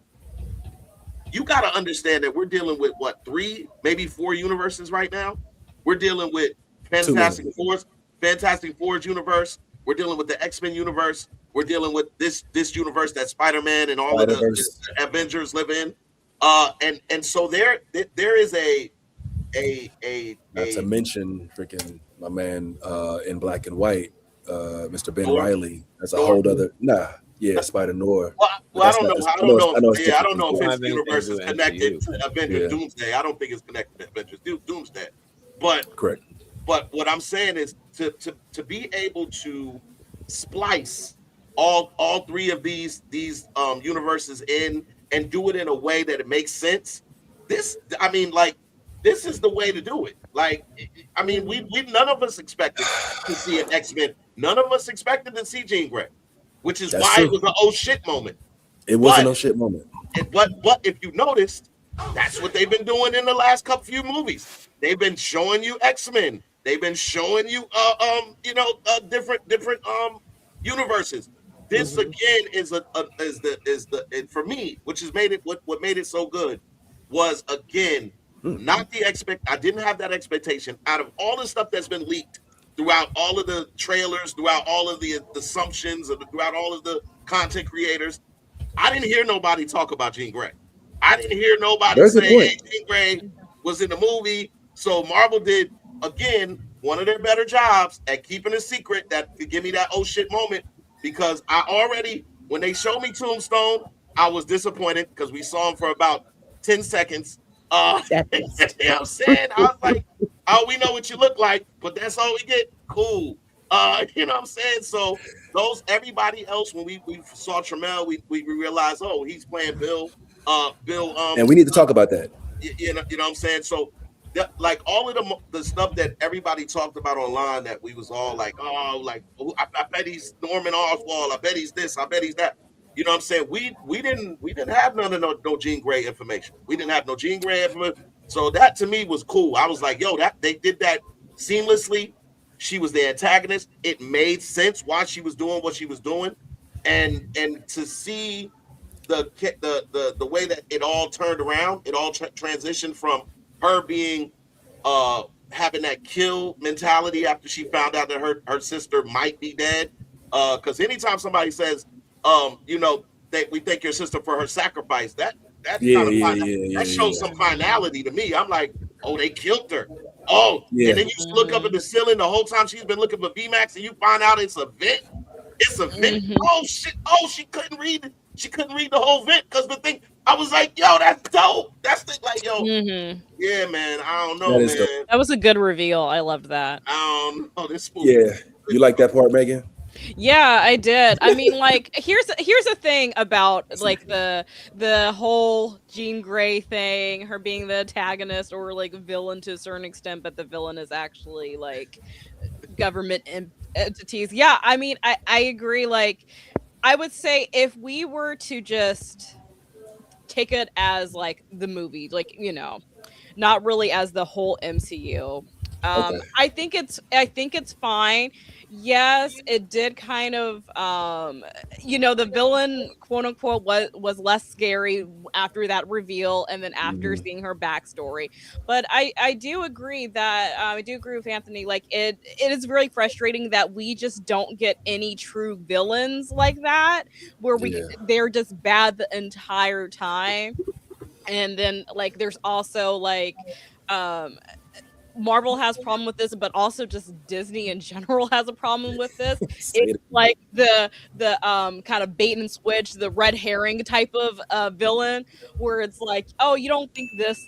you got to understand that we're dealing with what, 3, maybe 4 universes right now. We're dealing with Fantastic Four's universe. We're dealing with the X-Men universe. We're dealing with this universe that Spider-Man and all of the Avengers live in. And so there is not to mention freaking my man in black and white, Mr. Ben Reilly. That's a whole other Spider Noir. Well, I don't know. I don't know if his universe is connected to Avengers Doomsday. I don't think it's connected to Avengers Doomsday. But correct. But what I'm saying is to be able to splice all 3 of these universes in and do it in a way that it makes sense. This is the way to do it. Like, I mean, we none of us expected to see an X-Men. None of us expected to see Jean Grey, which is why it was an oh shit moment. It was an oh shit moment. But if you noticed, that's what they've been doing in the last few movies. They've been showing you X-Men. They've been showing you different universes. This again is for me, which has made it what made it so good was again not the I didn't have that expectation out of all the stuff that's been leaked throughout all of the trailers, throughout all of the assumptions, throughout all of the content creators. I didn't hear nobody talk about Jean Grey. I didn't hear nobody say hey, Jean Grey was in the movie. So Marvel did again one of their better jobs at keeping a secret that could give me that oh shit moment, because I already, when they showed me Tombstone, I was disappointed because we saw him for about 10 seconds. You know what I'm saying? I was like, oh, we know what you look like, but that's all we get. Cool. You know what I'm saying? So everybody else, when we saw Tramel, we realized, oh, he's playing Bill. And we need to talk about that. You know what I'm saying? So like all of the stuff that everybody talked about online that we was all like, oh, like I bet he's Norman Oswald. I bet he's this. I bet he's that. You know what I'm saying? We didn't have none of no Jean Grey information. We didn't have no Jean Grey information. So that to me was cool. I was like, yo, that they did that seamlessly. She was the antagonist. It made sense why she was doing what she was doing, and to see the way that it all turned around, it all transitioned from her being having that kill mentality after she found out that her sister might be dead. Because anytime somebody says, we thank your sister for her sacrifice, that shows some finality to me. I'm like, oh, they killed her. Oh, and then you look up at the ceiling the whole time she's been looking for VMAX, and you find out it's a vent. It's a vent. Mm-hmm. Oh shit! Oh, she couldn't read it. She couldn't read the whole vent because the thing. I was like, yo, that's dope. That's the, like, yo, yeah, man. I don't know, man. Dope. That was a good reveal. I loved that. I don't know this movie. Yeah, you like that part, Megan? Yeah, I did. I mean, like, here's the thing about like the whole Jean Grey thing, her being the antagonist or like villain to a certain extent, but the villain is actually like government entities. Yeah, I mean, I agree. Like, I would say if we were to just take it as like the movie, like, not really as the whole MCU. Okay. I think it's fine. Yes, it did kind of, the villain, quote unquote, was less scary after that reveal, and then after seeing her backstory. But I do agree that I do agree with Anthony. Like it is really frustrating that we just don't get any true villains like that, where they're just bad the entire time. And then like there's also like Marvel has a problem with this, but also just Disney in general has a problem with this. It's like the kind of bait and switch, the red herring type of villain, where it's like, oh, you don't think this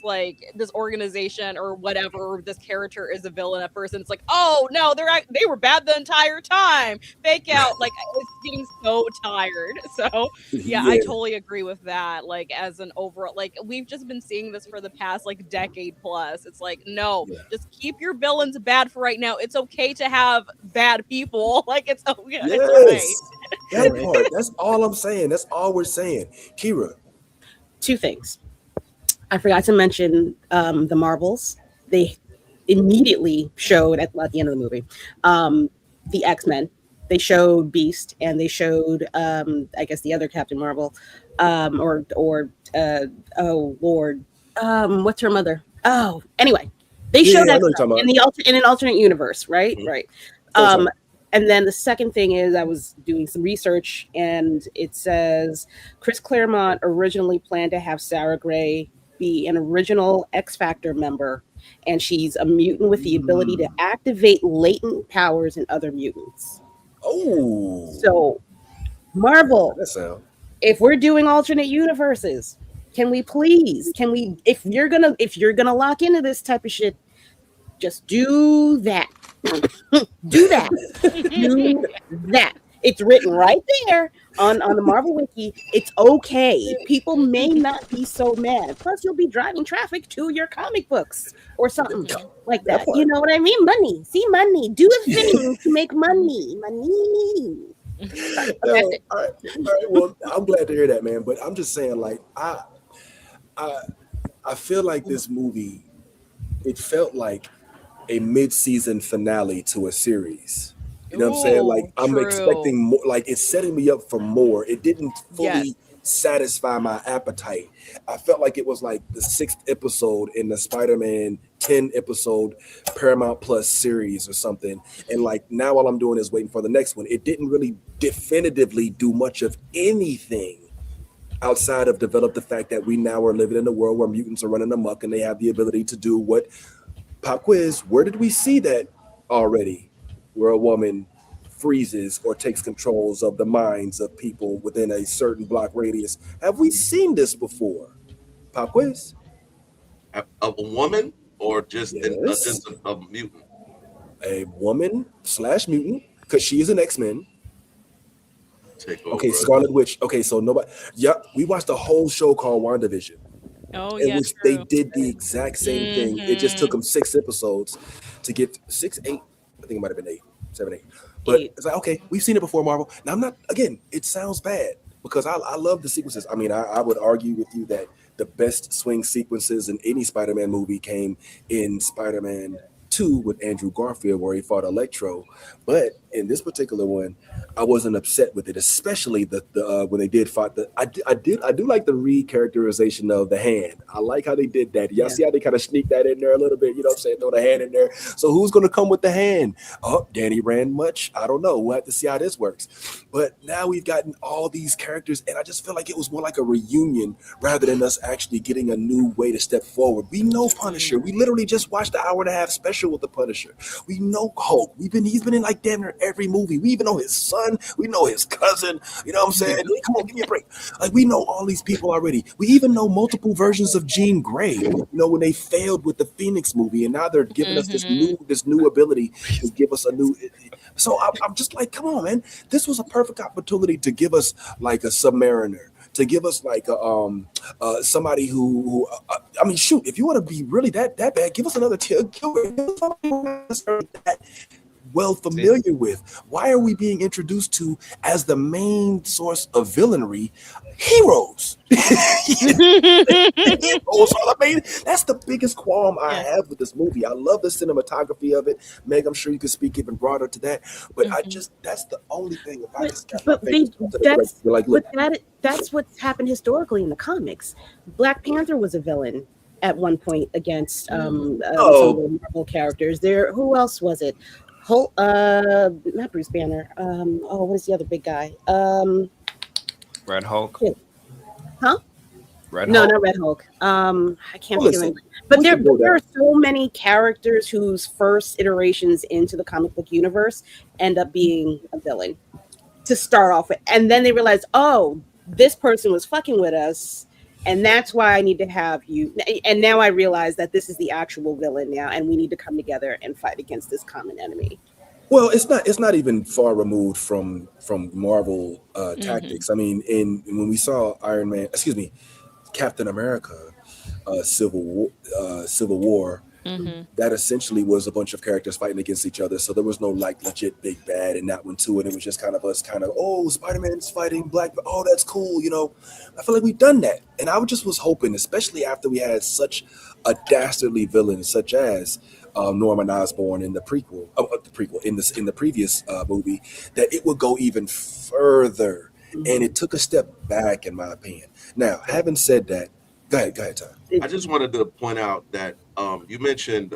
organization or whatever, this character is a villain at first, and it's like, oh no, they were bad the entire time. Fake out. Like, it's getting so tired. So yeah, I totally agree with that. Like, as an overall, like, we've just been seeing this for the past like decade plus. It's like, no. Just keep your villains bad for right now. It's okay to have bad people. Like, it's okay. Yes. It's right. That part. That's all I'm saying. That's all we're saying. Kira. 2 things. I forgot to mention the Marvels. They immediately showed at the end of the movie the X-Men they showed Beast and they showed I guess the other Captain Marvel, oh Lord, what's her mother? Oh, anyway, they showed I that know you're stuff talking in in an alternate universe, right? Mhm. Right. about. And then the second thing is I was doing some research and it says Chris Claremont originally planned to have Sarah Gray be an original X Factor member, and she's a mutant with the ability to activate latent powers in other mutants. Oh, So, Marvel, that sound. if we're doing alternate universes, can we please, if you're gonna lock into this type of shit, just do that. Do that. Do that. It's written right there on the Marvel Wiki. It's okay. People may not be so mad. Plus, you'll be driving traffic to your comic books or something like that. You know what I mean? Money. See, money. Do a thing to make money. Money. No, all right. Well, I'm glad to hear that, man. But I'm just saying, like, I, I feel like this movie, it felt like a mid-season finale to a series. You know what I'm saying? Like, I'm true. expecting more. Like, it's setting me up for more. It didn't fully Yes. satisfy my appetite. I felt like it was like the 6th episode in the Spider-Man 10 episode Paramount Plus series or something. And like now, all I'm doing is waiting for the next one. It didn't really definitively do much of anything outside of develop the fact that we now are living in a world where mutants are running amok and they have the ability to do what. Pop quiz, where did we see that already? Where a woman freezes or takes controls of the minds of people within a certain block radius. Have we seen this before? Pop quiz? A woman or just Yes. just a mutant? A woman / mutant, because she is an X-Men. Take over. Okay, Scarlet Witch. Okay, so nobody. Yeah, we watched a whole show called WandaVision. Oh, In yeah, which they true. did the exact same thing. It just took them 6 episodes to get 6, 8. I think it might have been 8, 7, 8. But it's like, okay, we've seen it before, Marvel. Now I'm not. Again, it sounds bad because I love the sequences. I mean, I would argue with you that the best swing sequences in any Spider-Man movie came in Spider-Man 2 with Andrew Garfield, where he fought Electro. But in this particular one, I wasn't upset with it, especially the when they did fight the. I do like the recharacterization of the hand. I like how they did that. Y'all see how they kind of sneak that in there a little bit. You know what I'm saying? Throw the hand in there. So who's going to come with the hand? Oh, Danny Rand much? I don't know. We'll have to see how this works. But now we've gotten all these characters, and I just feel like it was more like a reunion rather than us actually getting a new way to step forward. We know Punisher. We literally just watched the hour-and-a-half special with the Punisher. We know Hulk. He's been in like damn near every movie. We even know his son. We know his cousin. You know what I'm saying? Come on, give me a break. Like we know all these people already. We even know multiple versions of Jean Grey. You know when they failed with the Phoenix movie, and now they're giving us this new ability to give us a new. So I'm just like, come on, man. This was a perfect opportunity to give us like a Submariner. To give us like somebody who I mean, shoot, if you want to be really that bad, give us another killer. That well familiar with. Why are we being introduced to as the main source of villainy heroes? I mean, that's the biggest qualm I have with this movie. I love the cinematography of it. Meg, I'm sure you could speak even broader to that, but that's the only thing. If I just that's what's happened historically in the comics. Black Panther was a villain at one point against some of the Marvel characters. Who else was it? Not Bruce Banner. What was the other big guy? Red Hulk. Huh? Red no, Hulk. not Red Hulk. I can't think of it. But there are so many characters whose first iterations into the comic book universe end up being a villain to start off with, and then they realize, oh, this person was fucking with us. And that's why I need to have you. And now I realize that this is the actual villain now, and we need to come together and fight against this common enemy. Well, it's not even far removed from Marvel tactics. I mean, when we saw Captain America, Civil War, that essentially was a bunch of characters fighting against each other. So there was no like legit big bad in that one too. And it was just kind of us oh, Spider-Man's fighting Black. Oh, that's cool. You know, I feel like we've done that. And I just was hoping, especially after we had such a dastardly villain such as Norman Osborn in the prequel, in the previous movie, that it would go even further. And it took a step back, in my opinion. Now, having said that, go ahead, Tom. I just wanted to point out that you mentioned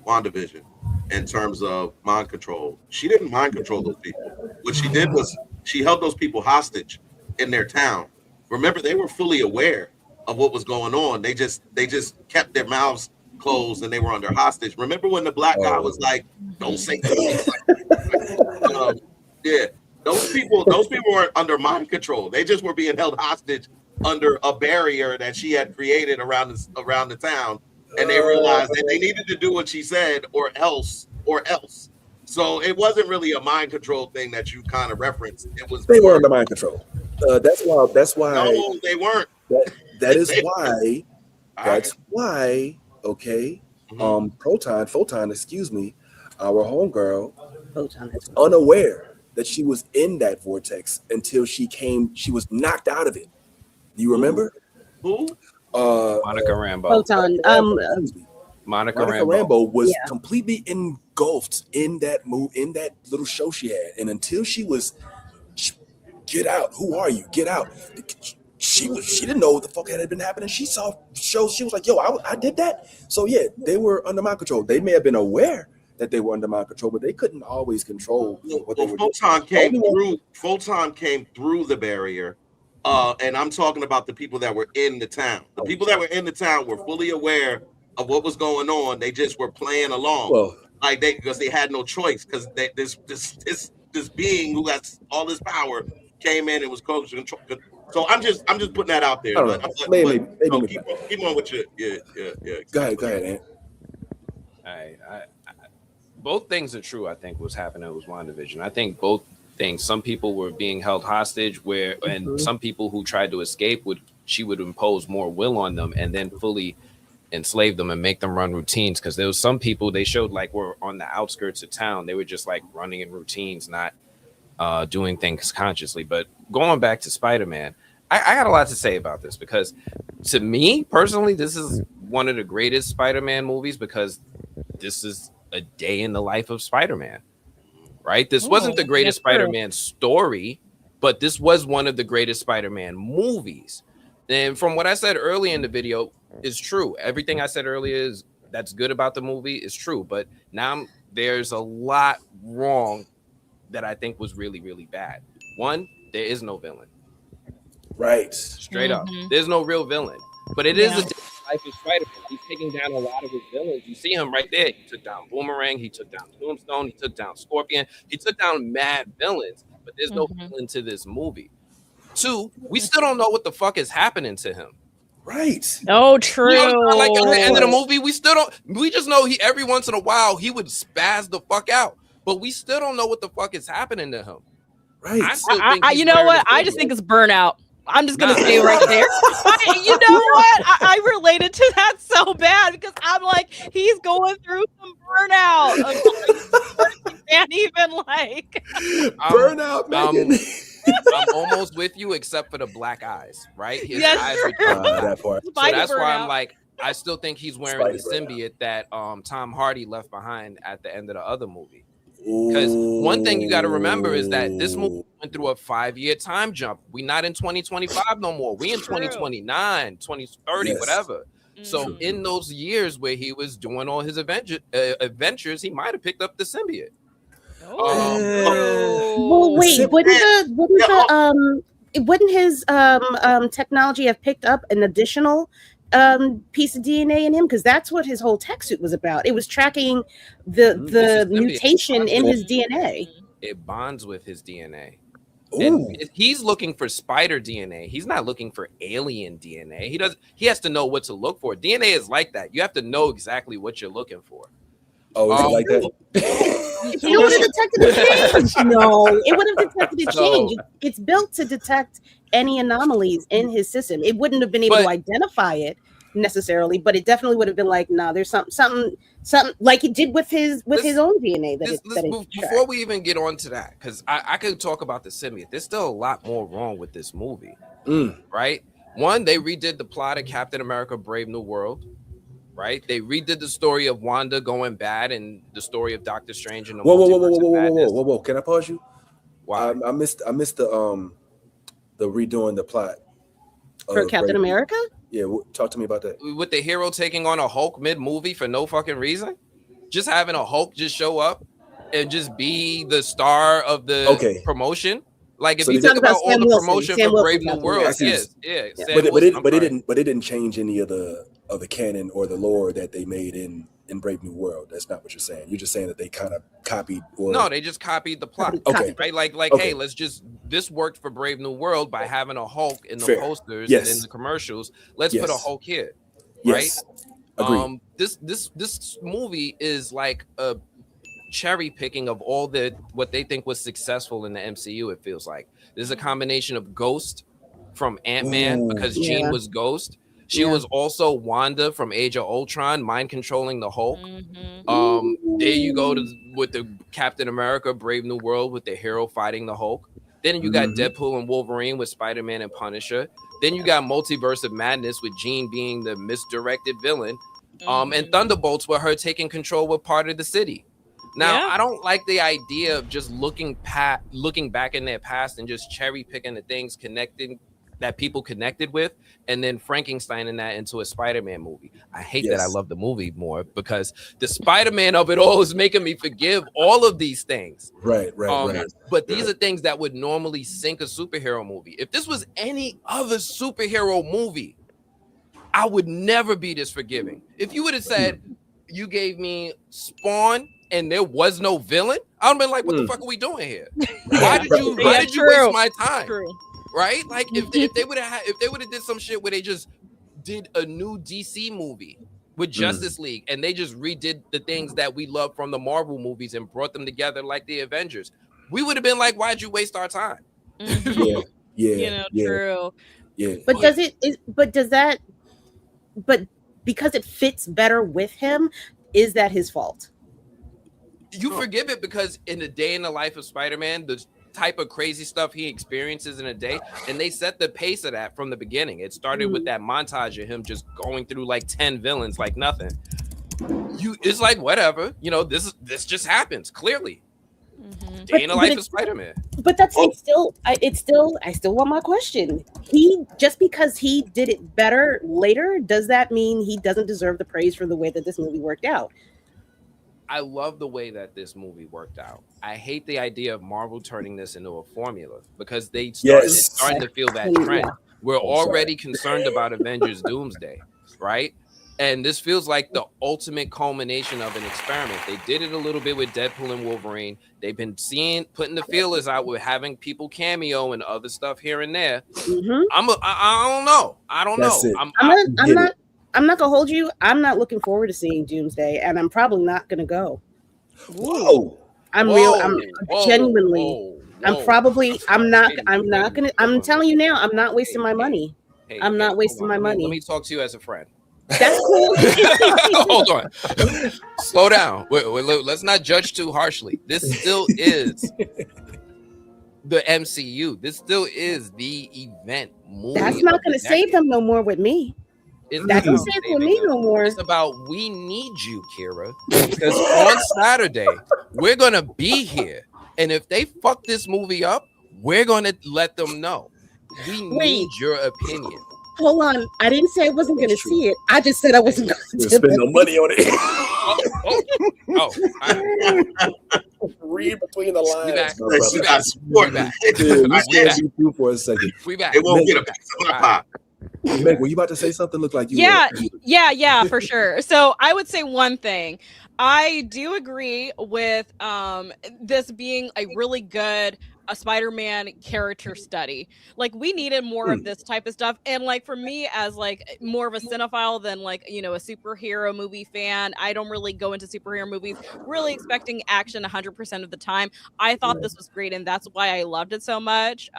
WandaVision in terms of mind control. She didn't mind control those people. What she did was she held those people hostage in their town. Remember, they were fully aware of what was going on. They just kept their mouths closed and they were under hostage. Remember when the black guy was like, "Don't say things." Yeah, those people weren't under mind control. They just were being held hostage under a barrier that she had created around the town, and they realized that they needed to do what she said or else. So it wasn't really a mind control thing that you kind of referenced. It was they were under mind control. That's why. No, they weren't. That's why. Okay. Photon. Excuse me. Our homegirl, Photon, unaware that she was in that vortex until she was knocked out of it. Do you remember? Who? Monica Rambeau. Photon. Monica Rambeau was completely engulfed in that little show she had, and until she was, get out. Who are you? Get out. She didn't know what the fuck had been happening. She saw shows. She was like, yo, I did that. So yeah, they were under mind control. They may have been aware that they were under mind control, but they couldn't always control what they were doing. Photon came through the barrier. And I'm talking about the people that were in the town. The people that were in the town were fully aware of what was going on. They just were playing along, because they had no choice. Because this being who has all this power came in and was close to control. So I'm just putting that out there. Maybe. Keep on with your yeah. Go ahead, Ant. I both things are true. I think what's happening was WandaVision. I think both things. Some people were being held hostage, and some people who tried to escape she would impose more will on them and then fully enslave them and make them run routines. Because there was some people they showed like were on the outskirts of town. They were just like running in routines, not doing things consciously. But going back to Spider-Man, I got a lot to say about this, because to me personally, this is one of the greatest Spider-Man movies, because this is a day in the life of Spider-Man. Right? This wasn't the greatest Spider-Man story, but this was one of the greatest Spider-Man movies. And from what I said earlier in the video is true. Everything I said earlier that's good about the movie is true. But now there's a lot wrong that I think was really, really bad. One, there is no villain. Right. Straight up. There's no real villain. But it is a life of Spider-Man. He's taking down a lot of his villains. You see him right there. He took down Boomerang. He took down Tombstone. He took down Scorpion. He took down mad villains. But there's no villain to this movie. Two, we still don't know what the fuck is happening to him. Right. Oh, true. Like at the end of the movie, we still don't. We just know every once in a while he would spaz the fuck out. But we still don't know what the fuck is happening to him. Right. You know what? I just think it's burnout. I'm just gonna say right there. You know what? I related to that so bad, because I'm like, he's going through some burnout. Can't even burnout, Megan. I'm almost with you, except for the black eyes. Right? His eyes are that part. So that's why I'm like, I still think he's wearing the symbiote that Tom Hardy left behind at the end of the other movie. Because one thing you got to remember is that this movie went through a 5-year time jump. We not in 2025 no more. We in 2029, 2030, whatever. So in those years where he was doing all his adventures, he might have picked up the symbiote. Well, wait, wouldn't his technology have picked up an additional piece of DNA in him? Because that's what his whole tech suit was about. It was tracking the mutation in his DNA. It bonds with his DNA. And he's looking for spider DNA. He's not looking for alien DNA. He has to know what to look for. DNA is like that. You have to know exactly what you're looking for. Oh, is it like that? It would have detected a change. No, it would have detected a change. It's built to detect any anomalies in his system. It wouldn't have been able to identify it, necessarily, but it definitely would have been like, nah, there's something like he did with his own DNA. Before we even get on to that, because I could talk about the symbiote. There's still a lot more wrong with this movie, right? One, they redid the plot of Captain America: Brave New World, right? They redid the story of Wanda going bad and the story of Doctor Strange and the whoa. Can I pause you? Why? I missed the redoing the plot for Captain America. Yeah, talk to me about that. With the hero taking on a Hulk mid-movie for no fucking reason, just having a Hulk just show up and just be the star of the promotion. Like if you think about all the promotion for Brave New World, but it didn't change any of the canon or the lore that they made in Brave New World. That's not what you're saying. You're just saying that they kind of copied. No, they just copied the plot. Okay, right? Like, hey, this worked for Brave New World by having a Hulk in the posters and in the commercials. Let's put a Hulk here, right? Agreed. This movie is like a cherry picking of all what they think was successful in the MCU. It feels like there's a combination of Ghost from Ant-Man because Jean was Ghost. She was also Wanda from Age of Ultron, mind controlling the Hulk. There you go with the Captain America: Brave New World with the hero fighting the Hulk. Then you got Deadpool and Wolverine with Spider-Man and Punisher. Then you got Multiverse of Madness with Jean being the misdirected villain. And Thunderbolts with her taking control with part of the city. Now, I don't like the idea of just looking back in their past and just cherry picking the things that people connected with, and then Frankensteining that into a Spider-Man movie. I hate that I love the movie more because the Spider-Man of it all is making me forgive all of these things. Right. But these are things that would normally sink a superhero movie. If this was any other superhero movie, I would never be this forgiving. If you would have said you gave me Spawn and there was no villain, I would have been like, what the fuck are we doing here? Why did you waste my time? Right? Like if they would have did some shit where they just did a new DC movie with Justice League and they just redid the things that we love from the Marvel movies and brought them together like the Avengers, we would have been like, why'd you waste our time? True. Yeah. But because it fits better with him, is that his fault? You forgive it because in the day in the life of Spider-Man, the type of crazy stuff he experiences in a day, and they set the pace of that from the beginning. It started with that montage of him just going through like 10 villains like nothing. It's like whatever, this just happens clearly. Day in the life of Spider-Man. But I still want my question. Just because he did it better later, does that mean he doesn't deserve the praise for the way that this movie worked out? I love the way that this movie worked out. I hate the idea of Marvel turning this into a formula because they started to feel that trend. We're already concerned about Avengers Doomsday, right? And this feels like the ultimate culmination of an experiment. They did it a little bit with Deadpool and Wolverine. They've been putting the feelers out with having people cameo and other stuff here and there. I don't know. I'm not gonna hold you. I'm not looking forward to seeing Doomsday, and I'm probably not gonna go. Whoa! I'm genuinely. I'm not gonna. I'm telling you now. I'm not wasting my money. I'm not wasting my money. Let me talk to you as a friend. That's cool. Hold on. Slow down. Let's not judge too harshly. This still is the MCU. This still is the event movie. That's not going to save them no more with me. That doesn't save with me no more. It's about we need you, Kira, because on Saturday we're gonna be here, and if they fuck this movie up, we're gonna let them know. We need your opinion. Hold on. I didn't say I wasn't going to see it. I just said I wasn't going to spend no money on it. Read between the lines. We back. For a second. We back. It won't get a piece of my pop. Meg, were you about to say something? Looked like you. Yeah, for sure. So I would say one thing. I do agree with this being a really good a Spider-Man character study. Like we needed more of this type of stuff. And like for me as like more of a cinephile than like, you know, a superhero movie fan, I don't really go into superhero movies really expecting action 100% of the time. I thought this was great and that's why I loved it so much.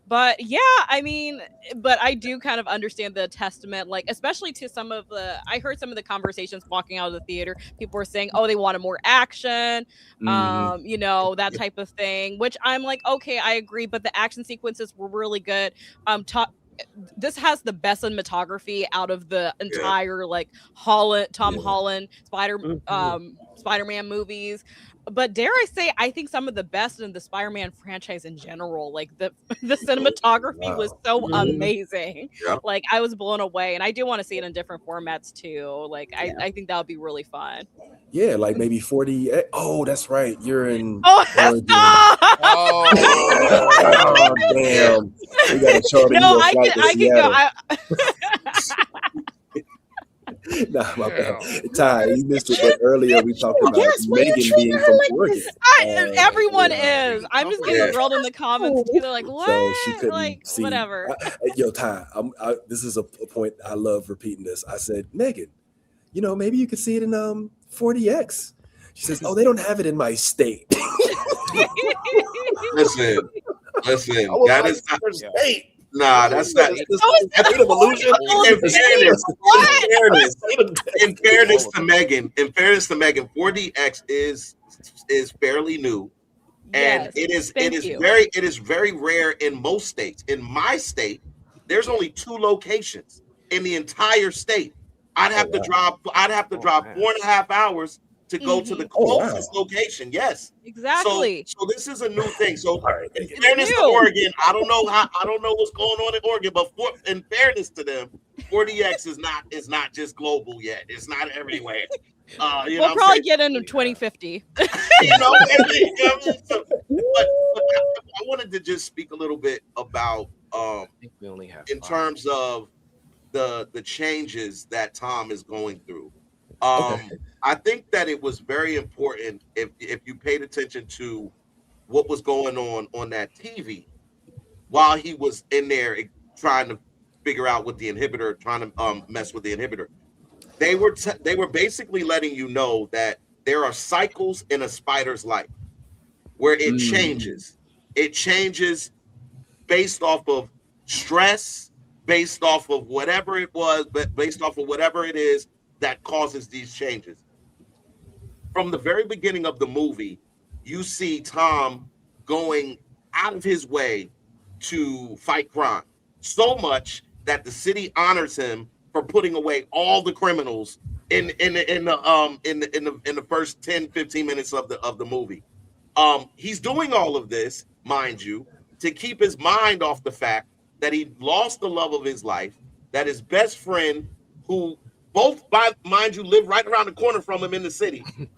But yeah, I mean, but I do kind of understand the testament, like especially to some of the, I heard some of the conversations walking out of the theater. People were saying, oh, they wanted more action, you know, that type of thing, which I'm like, okay, I agree, but the action sequences were really good. This has the best cinematography out of the entire like Tom Holland Spider-Man movies. But dare I say, I think some of the best in the Spider-Man franchise in general. Like the cinematography was so amazing. Yeah. Like I was blown away, and I do want to see it in different formats too. Like I think that would be really fun. Yeah, like maybe 40. Oh, that's right. You're in. Oh, Oregon. Oh, damn. We got to charter no, you a I flight can to go. Seattle. Nah, my bad. Ty, you missed it, but earlier we talked about Megan being from Oregon. Everyone is. I'm just getting grilled in the comments too. They're like, what? So she couldn't like, see. whatever. Yo, Ty, this is a point I love repeating this. I said, Megan, you know, maybe you could see it in 40X. She says, oh, they don't have it in my state. Listen, that is not state. Nah, that's not. That's an illusion. In fairness to Megan, 40X is fairly new, and it is very rare in most states. In my state, there's only 2 locations in the entire state. I'd have to drive 4.5 hours to go to the closest location. Yes, exactly. So this is a new thing. So in fairness to Oregon, I don't know what's going on in Oregon, but in fairness to them, 40X is not just global yet. It's not everywhere. We'll probably get into 2050. But I wanted to just speak a little bit about I think we only have in 5. terms of the changes that Tom is going through. I think that it was very important if you paid attention to what was going on that TV while he was in there trying to figure out what the inhibitor, trying to mess with the inhibitor. They were basically letting you know that there are cycles in a spider's life where it changes. It changes based off of stress, based off of whatever it was, but based off of whatever it is that causes these changes. From the very beginning of the movie, you see Tom going out of his way to fight crime, so much that the city honors him for putting away all the criminals in the first 10-15 minutes of the movie. He's doing all of this, mind you, to keep his mind off the fact that he lost the love of his life, that his best friend, who both, mind you, live right around the corner from him in the city. You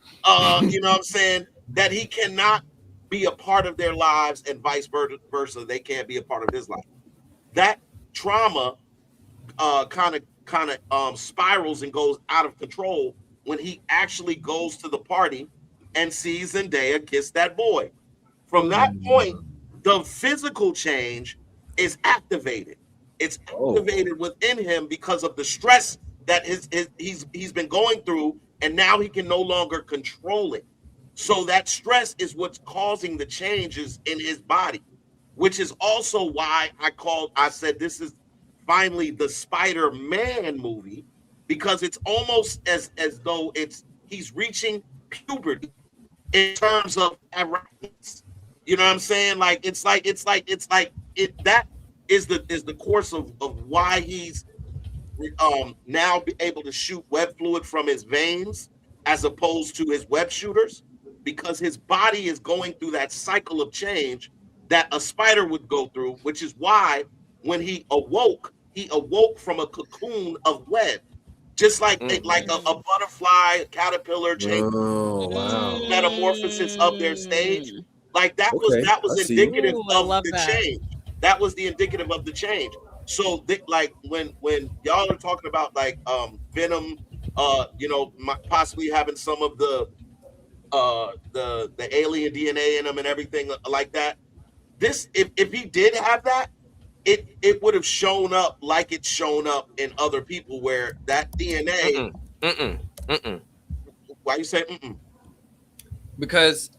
know what I'm saying? That he cannot be a part of their lives and vice versa. They can't be a part of his life. That trauma kind of spirals and goes out of control when he actually goes to the party and sees Zendaya kiss that boy. From that point, the physical change is activated. It's activated within him because of the stress that he's been going through, and now he can no longer control it. So that stress is what's causing the changes in his body, which is also why I said this is finally the Spider-Man movie, because it's almost as though he's reaching puberty in terms of arachnids. You know what I'm saying? Like that is the course of why he's now be able to shoot web fluid from his veins as opposed to his web shooters, because his body is going through that cycle of change that a spider would go through, which is why when he awoke from a cocoon of web, just like a butterfly, a caterpillar change, metamorphosis of their stage. Like that was indicative of the change. That was the indicative of the change. So like when y'all are talking about like Venom, possibly having some of the alien DNA in them and everything like that, this if he did have that, it would have shown up like it's shown up in other people where that DNA. Why you say Because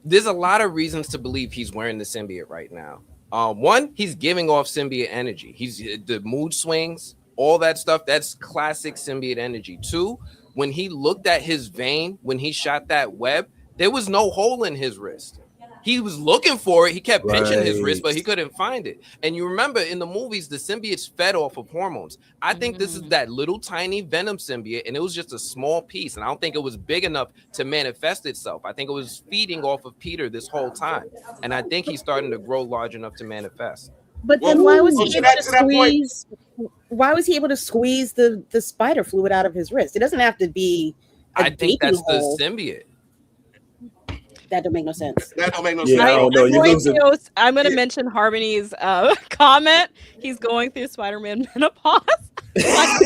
there's a lot of reasons to believe he's wearing the symbiote right now. One, he's giving off symbiote energy. He's the mood swings, all that stuff. That's classic symbiote energy. Two, when he looked at his vein, when he shot that web, there was no hole in his wrist. He was looking for it. He kept pinching his wrist, but he couldn't find it. And you remember in the movies, the symbiotes fed off of hormones. I think this is that little tiny venom symbiote, and it was just a small piece. And I don't think it was big enough to manifest itself. I think it was feeding off of Peter this whole time. And I think he's starting to grow large enough to manifest. But then why was he able to squeeze? Why was he able to squeeze the spider fluid out of his wrist? It doesn't have to be. I think that's the symbiote. That don't make no sense. That don't make no sense. I'm going to mention Harmony's comment. He's going through Spider-Man menopause. Like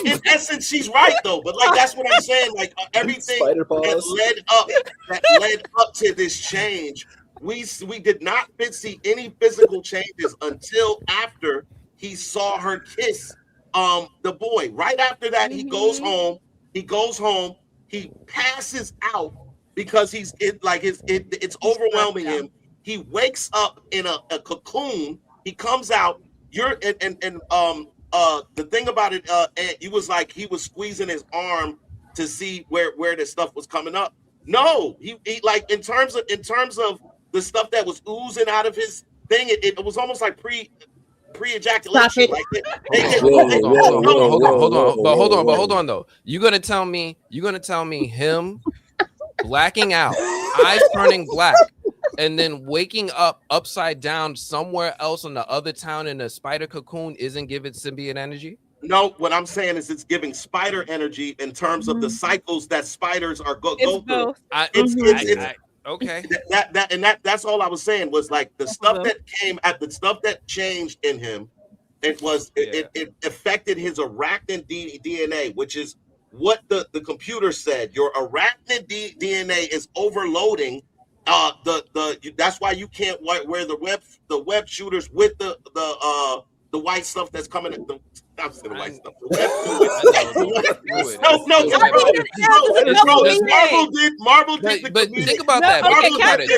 in essence, she's right though. But like that's what I'm saying. Like everything that led up to this change, we did not see any physical changes until after he saw her kiss the boy. Right after that, he goes home. He passes out. Because it's overwhelming him. He wakes up in a cocoon. He comes out. The thing about it, it was like he was squeezing his arm to see where this stuff was coming up. No, he like in terms of the stuff that was oozing out of his thing. It was almost like pre-ejaculation. Like hold on though. You're gonna tell me him blacking out, eyes turning black, and then waking up upside down somewhere else in the other town in a spider cocoon isn't giving symbiote energy? No, what I'm saying is it's giving spider energy in terms of the cycles that spiders are go through. Okay. That's all I was saying was like the stuff that stuff that changed in him. It affected his arachnid DNA, which is what the computer said. Your arachnid DNA is overloading. That's why you can't wear the web shooters with the white stuff that's coming. I'm saying the white stuff. Marvel did. But think about that.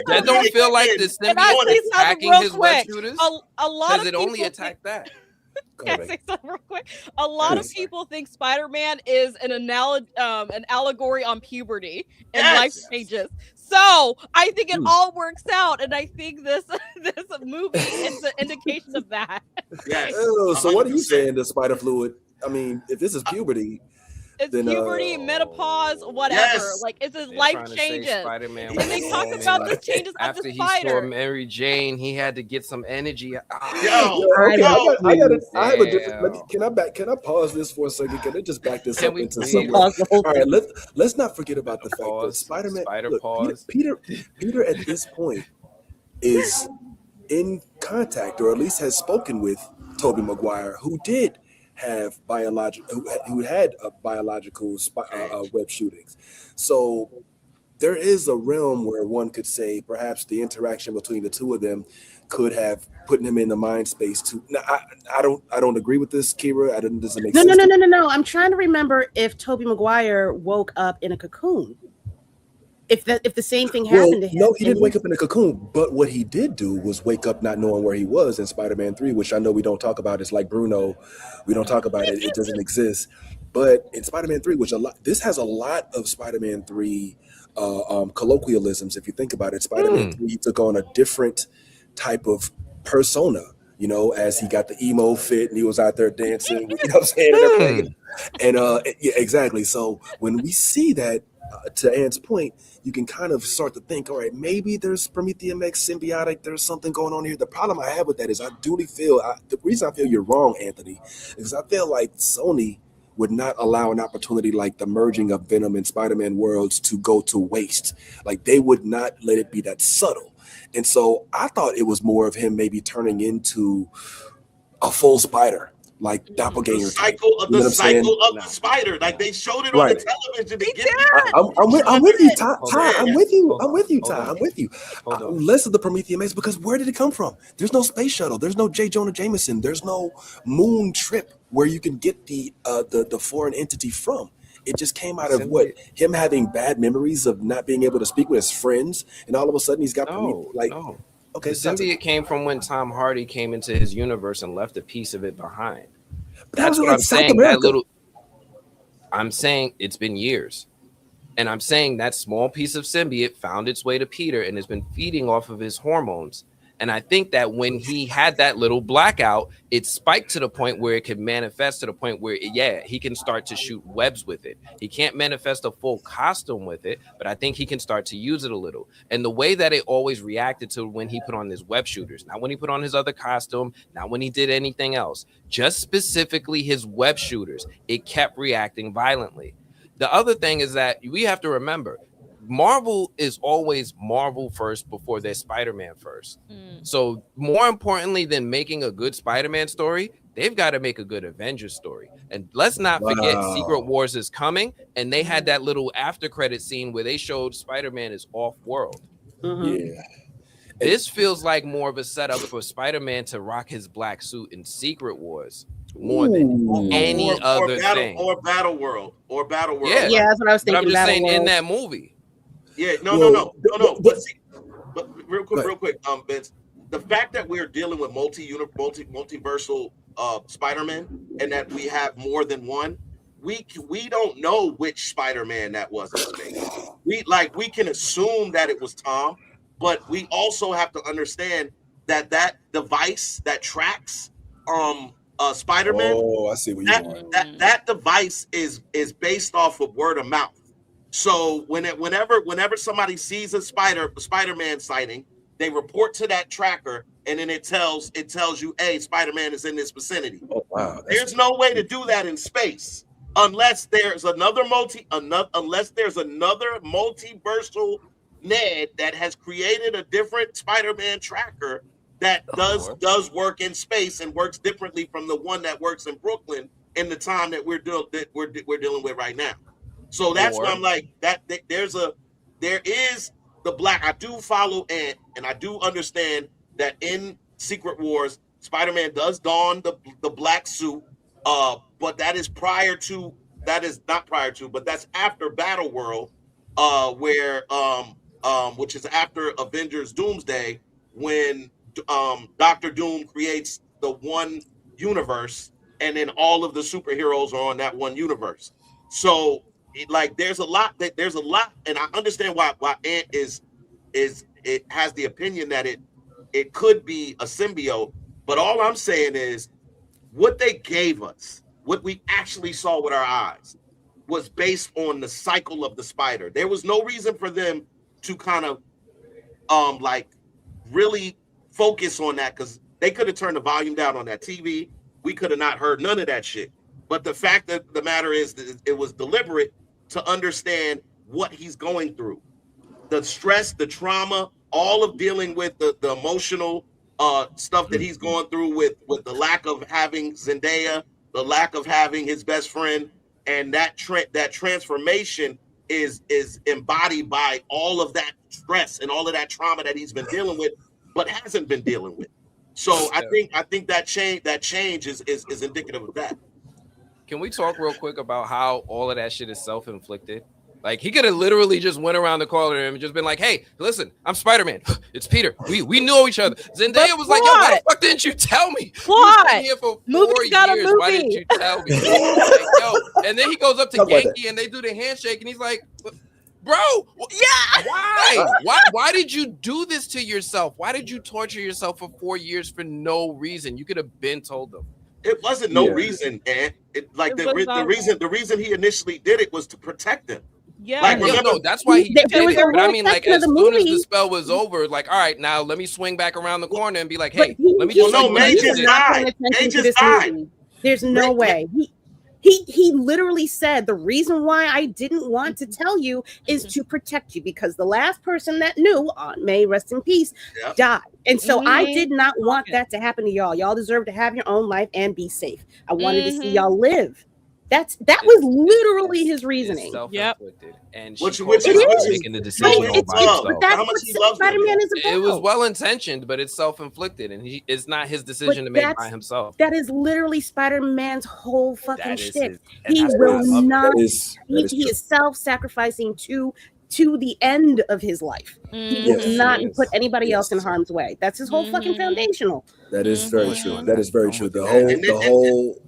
That don't feel like the symbiote attacking his web shooters. A lot of it only attacked that. Can I say something real quick? A lot of people think Spider-Man is an allegory on puberty and life changes. So I think it all works out, and I think this movie is an indication of that. Yes. So what are you saying? The spider fluid? I mean, if this is puberty. It's puberty, menopause, whatever. Yes. Like it's his life changes. And they talk about the changes of the spider. After he saw Mary Jane, he had to get some energy. Can I pause this for a second? Can I just back this up into something? All right, let's not forget about the fact that Spider-Man. Peter at this point is in contact, or at least has spoken with Tobey Maguire, who did have who had biological web shootings. So there is a realm where one could say perhaps the interaction between the two of them could have put him in the mind space too. Now, I don't agree with this, Kira. Doesn't make sense. No. I'm trying to remember if Tobey Maguire woke up in a cocoon. If the same thing happened to him. No, he didn't wake up in a cocoon. But what he did do was wake up not knowing where he was in Spider-Man 3, which I know we don't talk about. It's like Bruno. We don't talk about it. It doesn't exist. But in Spider-Man 3, this has a lot of Spider-Man 3 colloquialisms. If you think about it, Spider-Man 3, he took on a different type of persona, as he got the emo fit and he was out there dancing, you know what I'm saying? And exactly. So when we see that, to Ann's point, you can kind of start to think, all right, maybe there's Prometheum X symbiotic, there's something going on here. The problem I have with that is I duly feel, the reason I feel you're wrong, Anthony, is I feel like Sony would not allow an opportunity like the merging of Venom and Spider-Man worlds to go to waste. Like they would not let it be that subtle. And so I thought it was more of him maybe turning into a full spider. like The doppelganger type. cycle of You know the what I'm saying? cycle of the spider. Like they showed it on Right. the television to get I'm with you, Ty. Hold Ty, on. I'm with you. Hold I'm with you, on. Ty. I'm with you. Hold on. Less of the Promethean Maze, because where did it come from? There's no space shuttle. There's no J. Jonah Jameson. There's no moon trip where you can get the foreign entity from. It just came out of what? Him having bad memories of not being able to speak with his friends, and all of a sudden he's got No. Okay, the symbiote came from when Tom Hardy came into his universe and left a piece of it behind. But that That's was in what like I'm South saying. America. I'm saying it's been years. And I'm saying that small piece of symbiote found its way to Peter and has been feeding off of his hormones. And I think that when he had that little blackout, it spiked to the point where it could manifest to the point where, he can start to shoot webs with it. He can't manifest a full costume with it, but I think he can start to use it a little. And the way that it always reacted to when he put on his web shooters, not when he put on his other costume, not when he did anything else, just specifically his web shooters, it kept reacting violently. The other thing is that we have to remember, Marvel is always Marvel first before they're Spider-Man first. So more importantly than making a good Spider-Man story, they've got to make a good Avengers story. And let's not forget Secret Wars is coming, and they had that little after credit scene where they showed Spider-Man is off-world. Yeah. This feels like more of a setup for Spider-Man to rock his black suit in Secret Wars more than any other thing. Or Battle World. Yeah, that's what I was thinking. But I'm just Battle saying World. in that movie. Yeah, no. But real quick, Vince, the fact that we're dealing with multiversal Spider-Man and that we have more than one, we don't know which Spider-Man that was in space. We can assume that it was Tom, but we also have to understand that device that tracks Spider-Man. Oh, I see what you're doing. That device is based off of word of mouth. So whenever somebody sees a Spider-Man sighting, they report to that tracker, and then it tells you, hey, Spider-Man is in this vicinity. Oh wow! There's no way to do that in space unless there's another multiversal Ned that has created a different Spider-Man tracker that does work in space and works differently from the one that works in Brooklyn in the time that we're dealing with right now. So that's why I'm like that. There is the black. I do follow and I do understand that in Secret Wars, Spider-Man does don the black suit. But that is not prior to, but that's after Battle World, where which is after Avengers Doomsday, when Dr. Doom creates the one universe, and then all of the superheroes are on that one universe. So there's a lot, and I understand why Ant it has the opinion that it could be a symbiote, but all I'm saying is what they gave us, what we actually saw with our eyes, was based on the cycle of the spider. There was no reason for them to kind of really focus on that, because they could have turned the volume down on that TV. We could have not heard none of that shit. But the fact that the matter is that it was deliberate to understand what he's going through, the stress, the trauma, all of dealing with the emotional stuff that he's going through with the lack of having Zendaya, the lack of having his best friend, and that transformation is embodied by all of that stress and all of that trauma that he's been dealing with, but hasn't been dealing with. So I think that change is indicative of that. Can we talk real quick about how all of that shit is self-inflicted? Like, he could have literally just went around the corner and just been like, hey, listen, I'm Spider-Man. It's Peter. We know each other. Zendaya was like, yo, why the fuck didn't you tell me? What? Been here for 4 years. Why didn't you tell me? Like, yo. And then he goes up to Genki and they do the handshake and he's like, bro, why did you do this to yourself? Why did you torture yourself for 4 years for no reason? You could have been told them. It wasn't no reason, and the reason he initially did it was to protect him. Yeah, no, that's why he did it. But I mean, like, as soon as the spell was over, like, all right, now let me swing back around the corner and be like, hey, let me just. No, May just died. There's no way. He literally said the reason why I didn't want to tell you is to protect you, because the last person that knew, Aunt May, rest in peace, died. And so I did not want that to happen to y'all. Y'all deserve to have your own life and be safe. I wanted to see y'all live. That was literally his reasoning. Self-inflicted. And Which she is making the decision all by love. himself. How much he loves Spider-Man is about. It was well intentioned, but it's self-inflicted, and it's not his decision to make by himself. That is literally Spider-Man's whole fucking shit. And He that's why I will love it. not. He is self-sacrificing to the end of his life. He will not put anybody else in harm's way. That's his whole fucking foundational. That is very true. That is very true. The whole.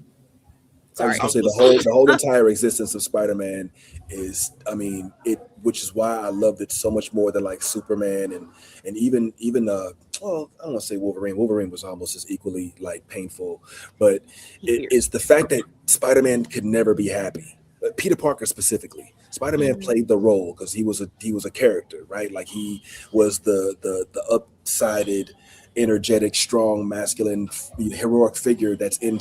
I was gonna say the whole entire existence of Spider-Man is, I mean, which is why I loved it so much more than like Superman and even well, I don't want to say Wolverine. Wolverine was almost as equally like painful, but it's the fact that Spider-Man could never be happy. Peter Parker specifically. Spider-Man played the role because he was a character, right? Like he was the upsided, energetic, strong, masculine, heroic figure that's in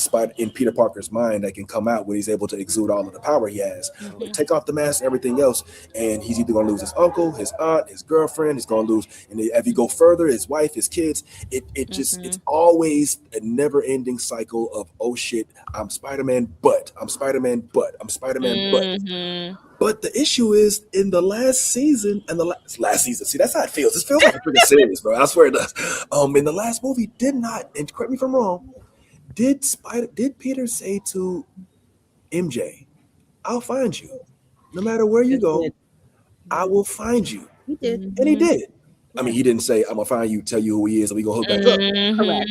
Peter Parker's mind that can come out when he's able to exude all of the power he has. But take off the mask, everything else, and he's either going to lose his uncle, his aunt, his girlfriend. He's going to lose, and if you go further, his wife, his kids. It's always a never-ending cycle of, oh shit, I'm Spider-Man, but I'm Spider-Man, but I'm Spider-Man, but. But the issue is in the last season and the last season. See, that's how it feels. This feels like a freaking series, bro. I swear it does. In the last movie, did not, and correct me if I'm wrong, did Peter say to MJ, "I'll find you, no matter where you go, I will find you." He did, and he did. I mean, he didn't say, "I'm gonna find you, tell you who he is, and we gonna hook back up." Correct.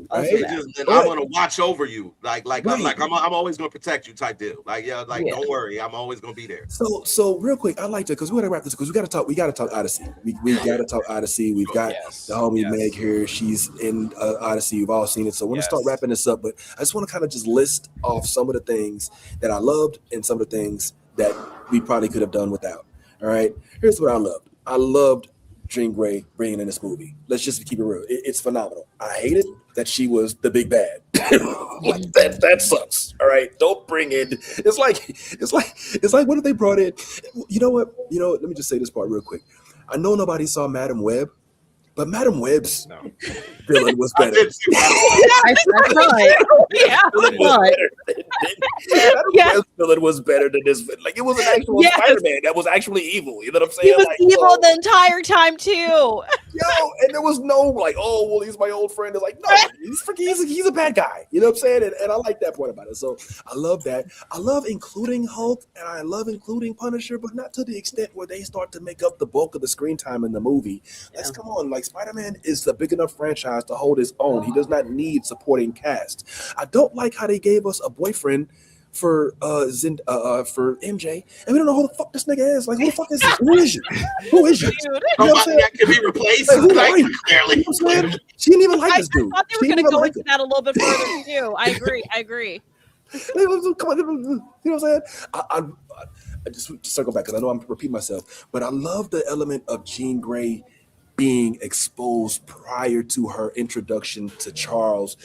And I'm gonna watch over you, I'm always gonna protect you, type deal. Don't worry, I'm always gonna be there. So real quick, I'd like to, because we gotta wrap this, because we gotta talk Odyssey. We gotta talk Odyssey. We've got the homie Meg here. She's in Odyssey. You've all seen it. So we're gonna start wrapping this up. But I just want to kind of just list off some of the things that I loved and some of the things that we probably could have done without. All right. Here's what I loved. I loved Jean Grey bringing in this movie. Let's just keep it real. It's phenomenal. I hated that she was the big bad. that sucks. All right, don't bring in. It's like what if they brought in? You know what? Let me just say this part real quick. I know nobody saw Madam Web, but Madam Web's villain was better. I saw it. Madam Web's villain was better than this. Like, it was an actual Spider-Man that was actually evil. You know what I'm saying? He was evil the entire time too. And there was no like, oh well, he's my old friend. It's like, no, he's a bad guy. You know what I'm saying? And I like that part about it. So I love that. I love including Hulk and I love including Punisher, but not to the extent where they start to make up the bulk of the screen time in the movie. Let's come on, like Spider-Man is a big enough franchise to hold his own. He does not need supporting cast. I don't like how they gave us a boyfriend for MJ, and we don't know who the fuck this nigga is. Like, who the fuck is this? Who is you? Somebody that can be replaced. Clearly. She didn't even like this dude. I thought they were going to go into that a little bit further too. I agree. Come on, you know what I'm saying? I just circle back because I know I'm repeating myself, but I love the element of Jean Grey being exposed prior to her introduction to Charles.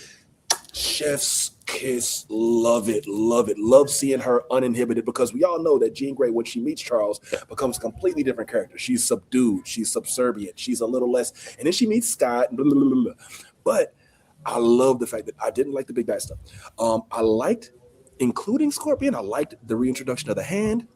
Chef's kiss, love it. Love seeing her uninhibited, because we all know that Jean Grey, when she meets Charles, becomes a completely different character. She's subdued, she's subservient, she's a little less, and then she meets Scott, blah, blah, blah, blah. But I love the fact that I didn't like the big bad stuff. I liked, including Scorpion, I liked the reintroduction of the Hand.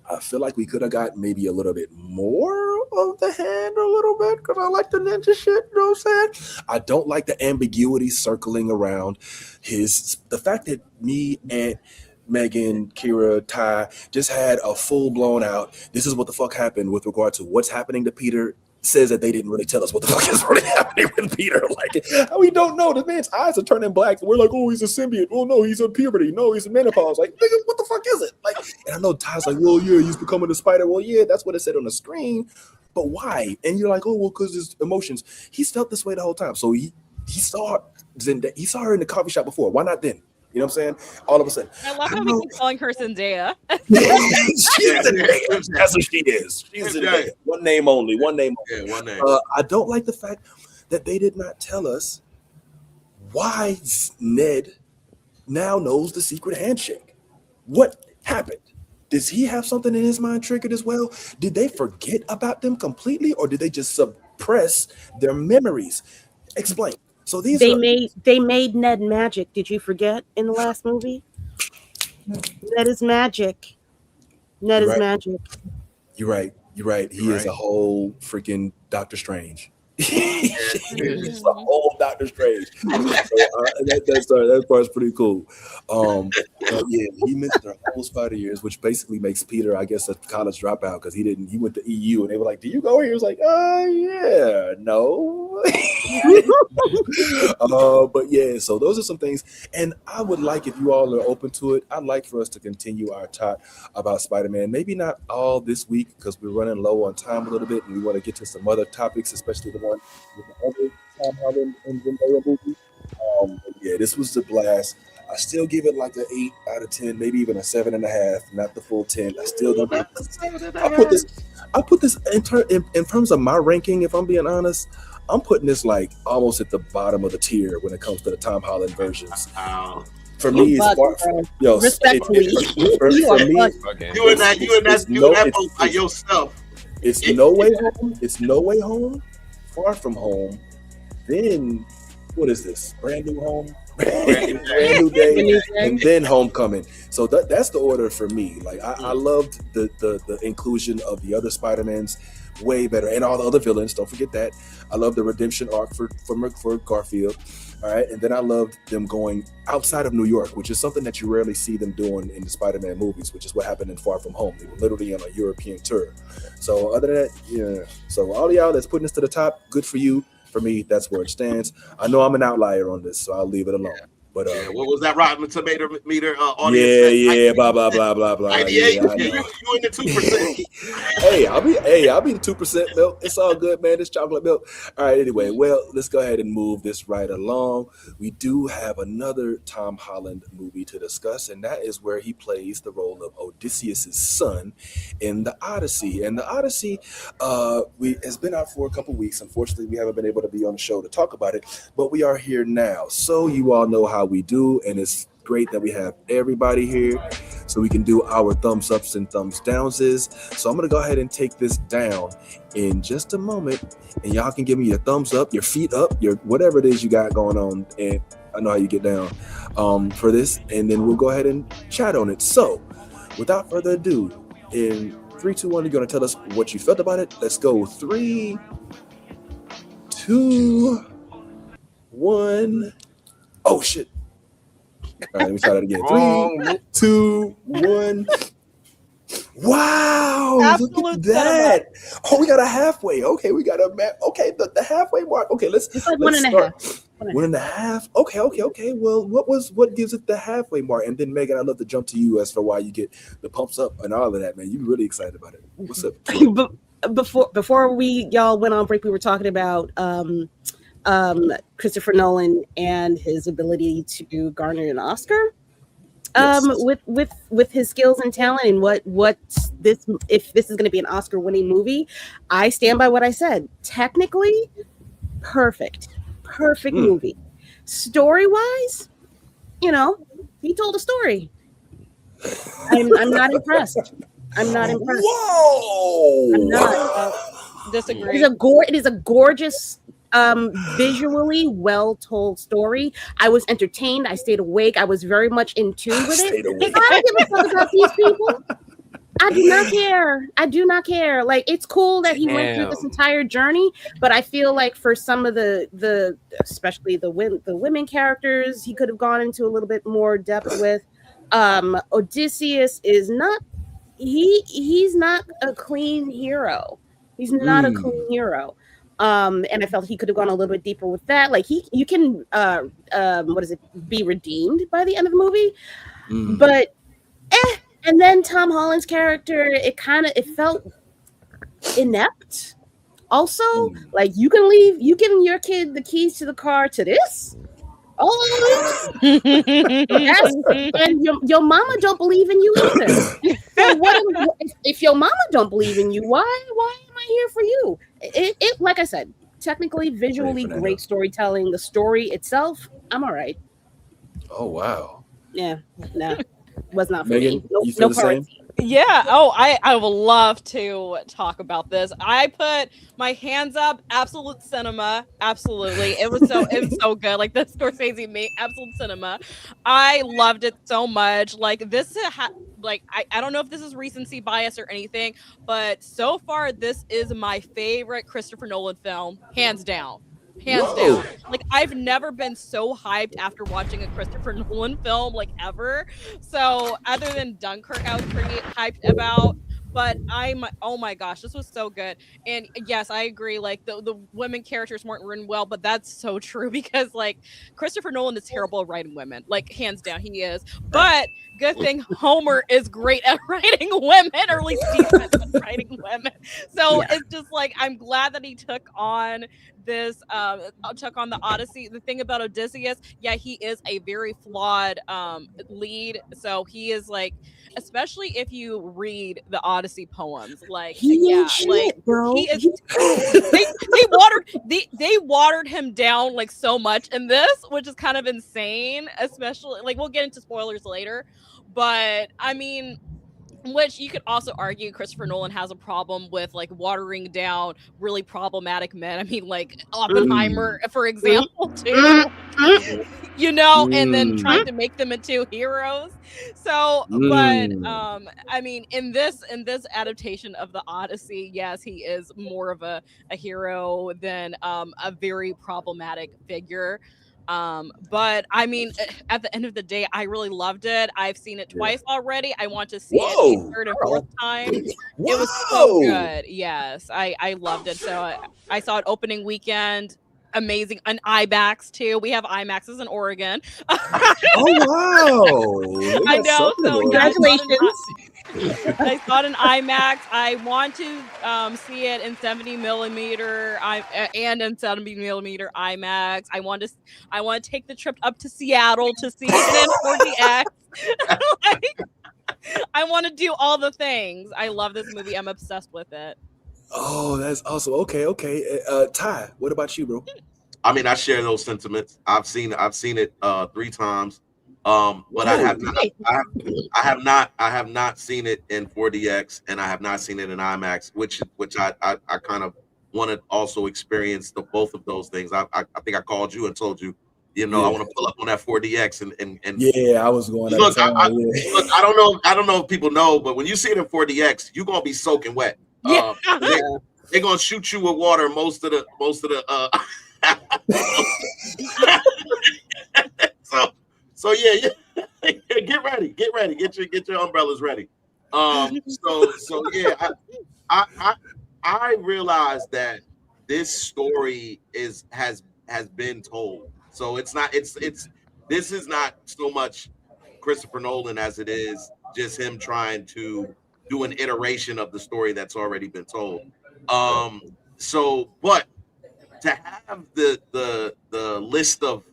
I feel like we could have got maybe a little bit more of the Hand a little bit, because I like the ninja shit, you know what I'm saying? I don't like the ambiguity circling around the fact that me and Megan, Kira, Ty just had a full-blown out, this is what the fuck happened with regard to what's happening to Peter, says that they didn't really tell us what the fuck is really happening with Peter. Like, we don't know. The man's eyes are turning black. We're like, oh, he's a symbiote. Oh, no, he's in puberty. No, he's in menopause. Like, nigga, what the fuck is it? Like, and I know Ty's like, well, yeah, he's becoming a spider. Well, yeah, that's what it said on the screen. But why? And you're like, oh, well, because his emotions. He's felt this way the whole time. So he saw her in the coffee shop before. Why not then? You know what I'm saying? All of a sudden. I love how we keep calling her Zendaya. She's Zendaya. That's what she is. She's Zendaya. One name only. Yeah, one name. I don't like the fact that they did not tell us why Ned now knows the secret handshake. What happened? Does he have something in his mind triggered as well? Did they forget about them completely, or did they just suppress their memories? Explain. So these They are made Ned magic. Did you forget in the last movie? Ned is magic. Ned you're is right. magic. You're right. You're right. He is a whole freaking Doctor Strange. He's a whole Doctor Strange. So, that part's pretty cool. But yeah, he missed their whole spider years, which basically makes Peter, I guess, a college dropout because he went to EU and they were like, "Do you go here?" He was like, yeah, no." But yeah, so those are some things, and I would like, if you all are open to it, I'd like for us to continue our talk about Spider-Man. Maybe not all this week because we're running low on time a little bit, and we want to get to some other topics, especially the one with the other Tom Holland and Zendaya movie. But yeah, this was a blast. I still give it like an 8 out of 10, maybe even a 7.5, not the full 10. I still don't. I put this in terms of my ranking. If I'm being honest, I'm putting this like almost at the bottom of the tier when it comes to the Tom Holland versions. For me, it's far. Yo, respectfully, for me, you and that by yourself. It's No Way Home. It's No Way Home. Far From Home. Then what is this? Brand New Home. Brand New Day, and then Homecoming. So that's the order for me. Like I loved the inclusion of the other Spider-Mans way better, and all the other villains. Don't forget that. I love the redemption arc for Garfield. All right, and then I loved them going outside of New York, which is something that you rarely see them doing in the Spider-Man movies, which is what happened in Far From Home. They were literally on a European tour. So other than that, yeah. So all y'all that's putting this to the top, good for you. For me, that's where it stands. I know I'm an outlier on this, so I'll leave it alone. But what was that Rotten Tomato meter audience? Yeah, blah blah blah blah blah. 98. You in the 2%. Hey, I'll be the 2% milk. It's all good, man. It's chocolate milk. All right. Anyway, well, let's go ahead and move this right along. We do have another Tom Holland movie to discuss, and that is where he plays the role of Odysseus's son in the Odyssey. And the Odyssey, has been out for a couple weeks. Unfortunately, we haven't been able to be on the show to talk about it, but we are here now, so you all know how we do, and it's great that we have everybody here so we can do our thumbs ups and thumbs downs. So I'm gonna go ahead and take this down in just a moment, and y'all can give me your thumbs up, your feet up, your whatever it is you got going on, and I know how you get down for this, and then we'll go ahead and chat on it. So without further ado, in 3, 2, 1, you're gonna tell us what you felt about it. Let's go. 3, 2, 1. Oh shit. All right, let me try that again. 3, 2, 1. Wow, Absolute look at that. Oh, we got a halfway. Okay, we got the halfway mark. Okay, let's like let's 1.5. start. 1.5. Okay. Well, what gives it the halfway mark? And then Megan, I'd love to jump to you as for why you get the pumps up and all of that, man. You're really excited about it. What's up? Before we y'all went on break, we were talking about Christopher Nolan and his ability to garner an Oscar. Yes. With his skills and talent, and if this is going to be an Oscar-winning movie, I stand by what I said. Technically, perfect movie. Story-wise, he told a story. I'm not impressed. Whoa! I'm not. Disagree. It is a gorgeous, visually well told story. I was entertained. I stayed awake. I was very much in tune with it. I don't give a fuck about these people. I do not care. Like, it's cool that he went through this entire journey, but I feel like for some of the especially the women characters, he could have gone into a little bit more depth with. Odysseus is not. He's not a clean hero. He's not a clean hero. And I felt he could have gone a little bit deeper with that. Like you can be redeemed by the end of the movie. But and then Tom Holland's character, it felt inept. Also, like you giving your kid the keys to the car to this? Oh, and your mama don't believe in you either. So if your mama don't believe in you, why am I here for you? It like I said, technically, visually, great storytelling. The story itself, I'm all right. Oh wow. Yeah, no. was not for Megan, me. No, you feel no the parts. same? Yeah. Oh, I would love to talk about this. I put my hands up. Absolute cinema. Absolutely. It was so good. Like the Scorsese made absolute cinema. I loved it so much. Like this like I don't know if this is recency bias or anything, but so far this is my favorite Christopher Nolan film, hands down. Hands Whoa. down. Like I've never been so hyped after watching a Christopher Nolan film like ever. So other than Dunkirk, I was pretty hyped about. But oh my gosh, this was so good. And yes, I agree. Like the women characters weren't written well, but that's so true because like Christopher Nolan is terrible at writing women. Like hands down, he is. But good thing Homer is great at writing women, or at least decent at writing women. So it's just like I'm glad that he took on this took on the Odyssey. The thing about Odysseus, yeah, he is a very flawed lead. So he is like, especially if you read the Odyssey poems, like He yeah, ain't shit, like bro. he is they watered him down like so much in this, which is kind of insane, especially like we'll get into spoilers later. But I mean, which you could also argue Christopher Nolan has a problem with, like watering down really problematic men. I mean, like Oppenheimer, for example, too. You know, and then trying to make them into heroes. So, but I mean, in this adaptation of the Odyssey, yes, he is more of a hero than a very problematic figure. But I mean, at the end of the day, I really loved it. I've seen it twice already. I want to see it a third and fourth time. It was so good. Yes, I loved it. So I saw it opening weekend. Amazing. An IMAX too. We have IMAXs in Oregon. Oh wow! I know. So congratulations. I saw it in IMAX. I want to see it in 70 millimeter and in 70 millimeter IMAX. I want to take the trip up to Seattle to see it in 4DX. Like, I want to do all the things. I love this movie. I'm obsessed with it. Oh, that's awesome. Okay. Ty, what about you, bro? I mean, I share those sentiments. I've seen it 3 times. But I have not seen it in 4DX, and I have not seen it in IMAX, which I kind of want to also experience both of those things. I think I called you and told you, I want to pull up on that 4DX and yeah, I was going. Look, look, I don't know if people know, but when you see it in 4DX, you're gonna be soaking wet. Yeah. They're gonna shoot you with water most of the so yeah, get ready, get your umbrellas ready. So yeah, I realized that this story has been told. So this is not so much Christopher Nolan as it is just him trying to do an iteration of the story that's already been told. But to have the list of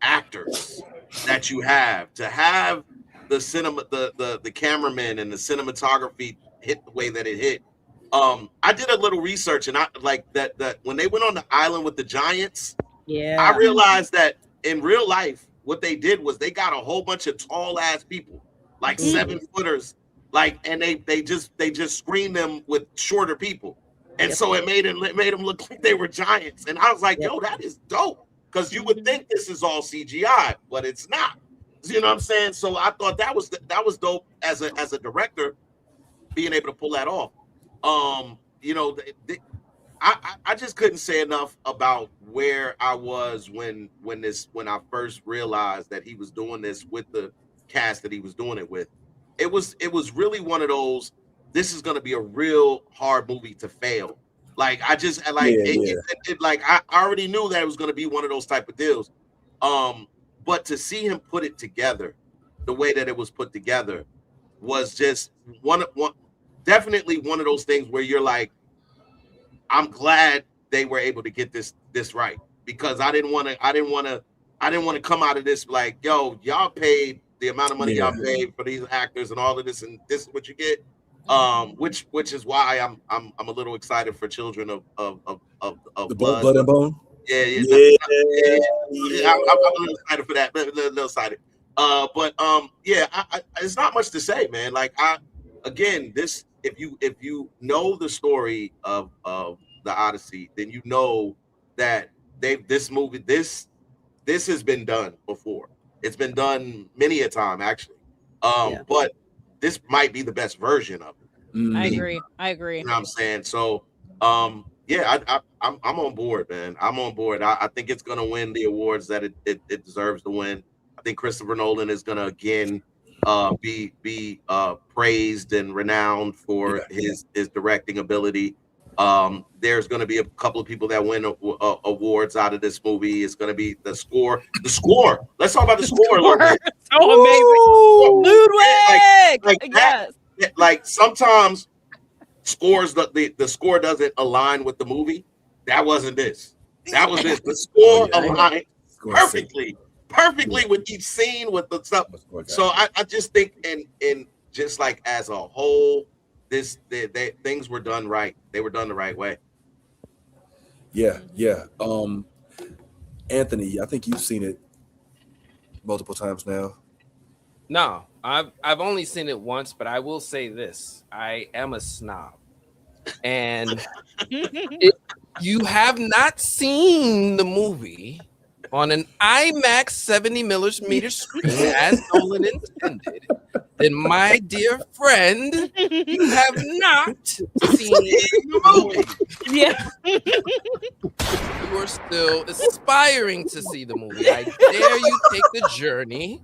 actors that you have, to have the cinema, the cameraman and the cinematography hit the way that it hit. I did a little research, and I like that when they went on the island with the giants, I realized that in real life, what they did was they got a whole bunch of tall ass people, like 7-footers, and they just screened them with shorter people. And so it made them look like they were giants. And I was like, yo, that is dope. Because you would think this is all CGI, but it's not. You know what I'm saying? So I thought that was dope as a director, being able to pull that off. I just couldn't say enough about where I was when I first realized that he was doing this with the cast that he was doing it with. It was really one of those, this is going to be a real hard movie to fail. Like I already knew that it was going to be one of those type of deals. But to see him put it together the way that it was put together was just definitely one of those things where you're like, I'm glad they were able to get this right, because I didn't want to come out of this like, yo, y'all paid the amount of money y'all paid for these actors and all of this, and this is what you get. Which is why I'm a little excited for Children of Blood and Bone. Yeah. I'm a little excited for that. A little excited. Yeah, it's not much to say, man. Like again, this if you know the story of the Odyssey, then you know that this has been done before. It's been done many a time, actually. But this might be the best version of it. I agree. You know what I'm saying? So, yeah, I'm on board, man. I'm on board. I think it's gonna win the awards that it deserves to win. I think Christopher Nolan is gonna again be praised and renowned for his directing ability. There's going to be a couple of people that win awards out of this movie. It's going to be the score. The score. Let's talk about the score a little bit. So amazing. Ludwig. Yes. Like sometimes scores, the score doesn't align with the movie. That wasn't this. That was this. The score aligned perfectly with each scene, with the stuff. So I just think in just like as a whole, things were done right. They were done the right way. Yeah. Anthony, I think you've seen it multiple times now. No, I've only seen it once, but I will say this: I am a snob, and if you have not seen the movie on an IMAX 70mm screen as Nolan intended, then my dear friend, you have not seen the movie. Yeah. You are still aspiring to see the movie. I dare you take the journey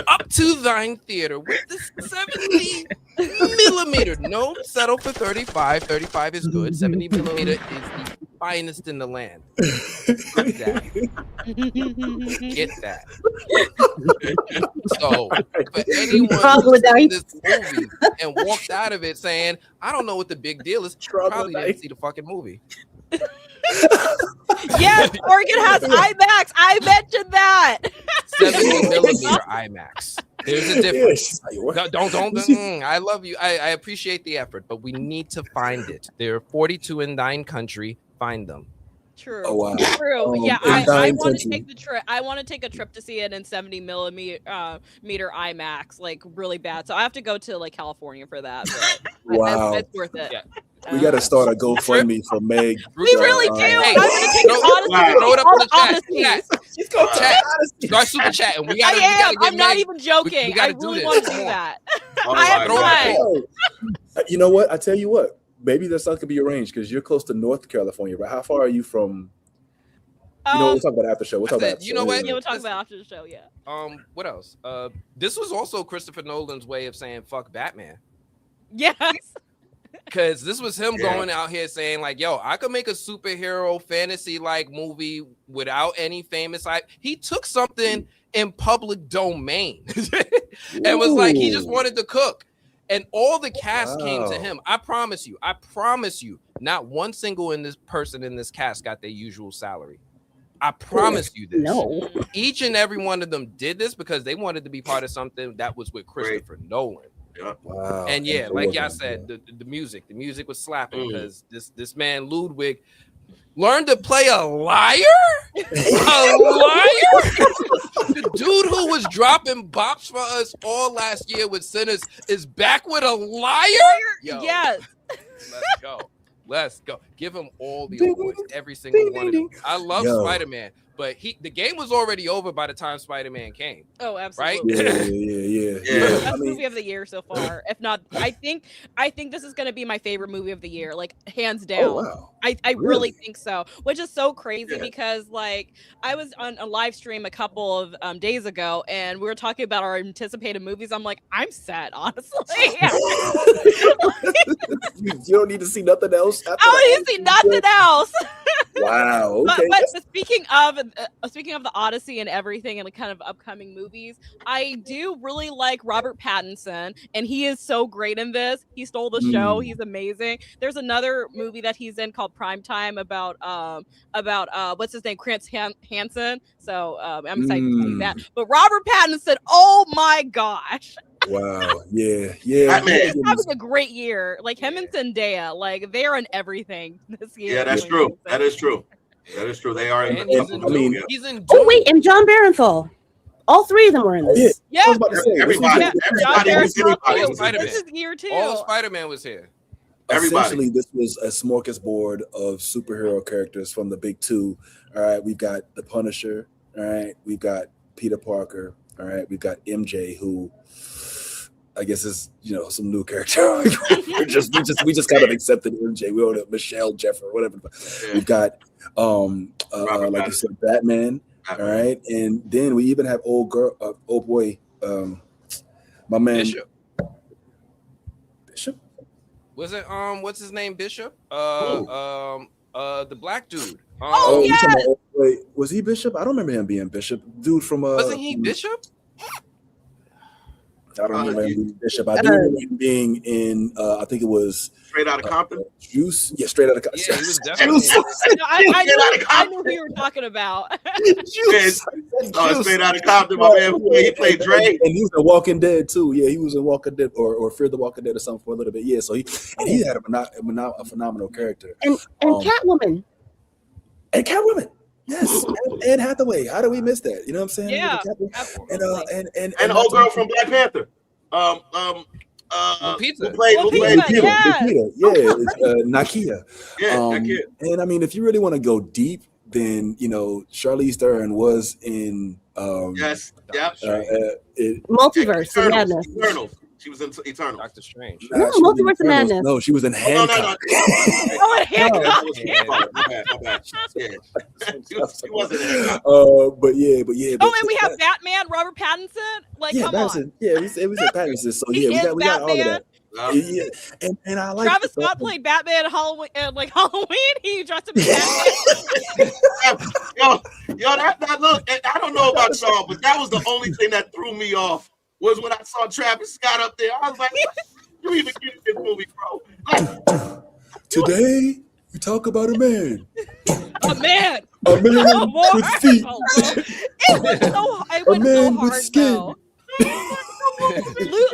up to thine theater with the 70mm. No, settle for 35. 35 is good. 70mm is the finest in the land. Get that. So for anyone who saw this movie and walked out of it saying, I don't know what the big deal is, probably didn't see the fucking movie. Yes, Oregon has IMAX. I mentioned that. 70mm IMAX. There's a difference. Don't. I love you. I appreciate the effort, but we need to find it. There are 42 in thine country. Find them. True. Oh, wow. True. Yeah, I want to take the trip. I want to take a trip to see it in 70mm IMAX, like really bad. So I have to go to like California for that. But wow, it's worth it. Yeah. We got to start a GoFundMe for Meg. We really do. Hey, I'm gonna take an Odyssey. Throw it up in the chat. She's going to chat. Start super chat, and we got. I'm not even joking. I really want to do that. I have time. You know what? I tell you what. Maybe that's not gonna be arranged because you're close to North California. But how far are you from? You know, we'll talk about after the show. We'll talk about after you know what? Yeah, we'll talk about after the show. Yeah. What else? This was also Christopher Nolan's way of saying "fuck Batman." Yes. Because this was him going out here saying like, "Yo, I could make a superhero fantasy like movie without any famous hype." He took something in public domain and was like, he just wanted to cook. And all the cast came to him. I promise you, not one single person in this cast got their usual salary. I promise you this. No. Each and every one of them did this because they wanted to be part of something that was with Christopher Nolan. Yeah. Wow. And yeah, like y'all said, the music was slapping because this man Ludwig learned to play a liar? A liar? The dude who was dropping bops for us all last year with Sinners is back with a liar? Yo, yes. Let's go. Give him all the awards, every single one of them. I love Spider-Man, but the game was already over by the time Spider-Man came. Oh, absolutely. Right? Yeah. Best movie of the year so far. If not, I think this is gonna be my favorite movie of the year, like hands down. Oh, wow. I really think so, which is so crazy because like I was on a live stream a couple of days ago and we were talking about our anticipated movies. I'm like, I'm set, honestly. You don't need to see nothing else. I don't need to see nothing else. Wow. Okay. But speaking of the Odyssey and everything and the kind of upcoming movies, I do really like Robert Pattinson, and he is so great in this. He stole the show. He's amazing. There's another movie that he's in called Primetime about what's his name, Chris Hansen. So I'm excited to see that. But Robert Pattinson, oh my gosh. Wow. Yeah. He's having a great year. Like him and Zendaya, like they're in everything this year. Yeah, that's true. That is true. They are in. He's in Oh wait, and John Barenthal. All three of them were in this. Yeah, I was about to say Everybody, Yeah, everybody was John anybody. Barry's Spider-Man. This is year 2. All Spider-Man was here. Essentially, this was a smorgasbord of superhero characters from the big two. All right, we've got the Punisher. All right, we've got Peter Parker. All right, we've got MJ, who I guess is some new character. we just kind of accepted MJ. We don't know Michelle, Jeff, or whatever. Yeah. We've got like you said, Batman. All right, and then we even have old boy, my man Bishop. Was it what's his name? Bishop? The black dude. Oh, you yes! talking about, wait, was he Bishop? I don't remember him being Bishop. Dude from Wasn't he Bishop? I don't remember him being Bishop. I do remember him being in I think it was Straight Outta Compton. Juice. Yeah, Straight Outta Compton. Yeah, he was definitely. I knew who you were talking about. Juice. Straight Outta Compton, my man. He played Dre. And he was in Walking Dead too. Yeah, he was in Walking Dead or Fear the Walking Dead or something for a little bit. Yeah, so he had a phenomenal character. And Catwoman. And Catwoman. Yes, Anne Hathaway. How do we miss that? You know what I'm saying? Yeah. And old girl from Black Panther. Pizza. Who played Lupita. Yeah, Nakia. Yeah, Nakia. And I mean, if you really want to go deep, then Charlize Theron was in yes, yep. Multiverse of Madness. Eternals. She was in Eternals. Doctor Strange. No, Multiverse of Madness. No, she was in Hancock. Oh, Hancock. She wasn't in Hancock. But yeah. Oh, and we have Batman, Robert Pattinson. Like, come on. Yeah, we said Pattinson. So He we is got all of Batman. that. Yeah, and I like Travis Scott played Batman at Halloween. He dressed up as Batman. yo, that look. I don't know about y'all, but that was the only thing that threw me off. Was when I saw Travis Scott up there. I was like, you even get this movie, bro. Like, today we talk about a man. A man. A man with feet. It was so hard, though.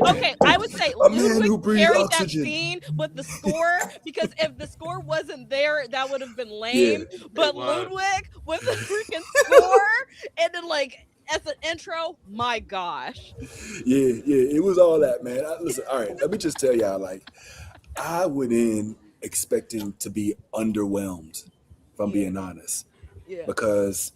Okay, I would say Ludwig carried that scene with the score, because if the score wasn't there, that would have been lame. Yeah, but Ludwig with the freaking score, and then as an intro, my gosh. Yeah, it was all that, man. Listen, all right, let me just tell y'all, I went in expecting to be underwhelmed, if I'm being honest. Yeah. Because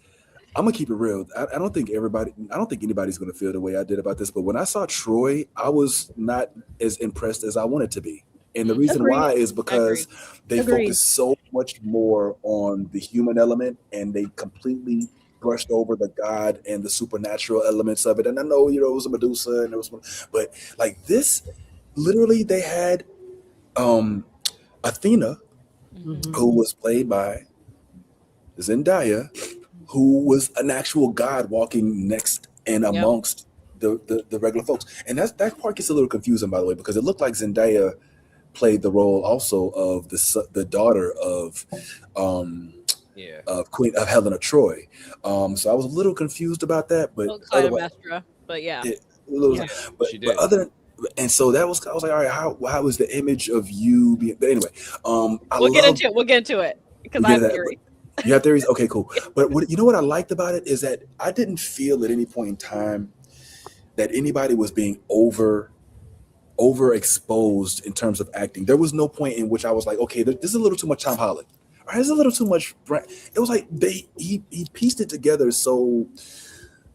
I'm gonna keep it real. I don't think anybody's gonna feel the way I did about this. But when I saw Troy, I was not as impressed as I wanted to be. And the reason why is because they focused so much more on the human element, and they completely brushed over the god and the supernatural elements of it. And I know, it was a Medusa and there was one, but this, literally they had Athena, who was played by Zendaya, who was an actual god walking next and amongst the regular folks. And that part gets a little confusing, by the way, because it looked like Zendaya played the role also of the daughter of Queen of Helena Troy. So I was a little confused about that, but and so that was, I was like, all right, how is the image of you being? But anyway, we'll get into it because I have theories. You have theories? Okay, cool. But what I liked about it is that I didn't feel at any point in time that anybody was being overexposed in terms of acting. There was no point in which I was like, okay, this is a little too much Tom Holland. Or there's a little too much. It was like he pieced it together so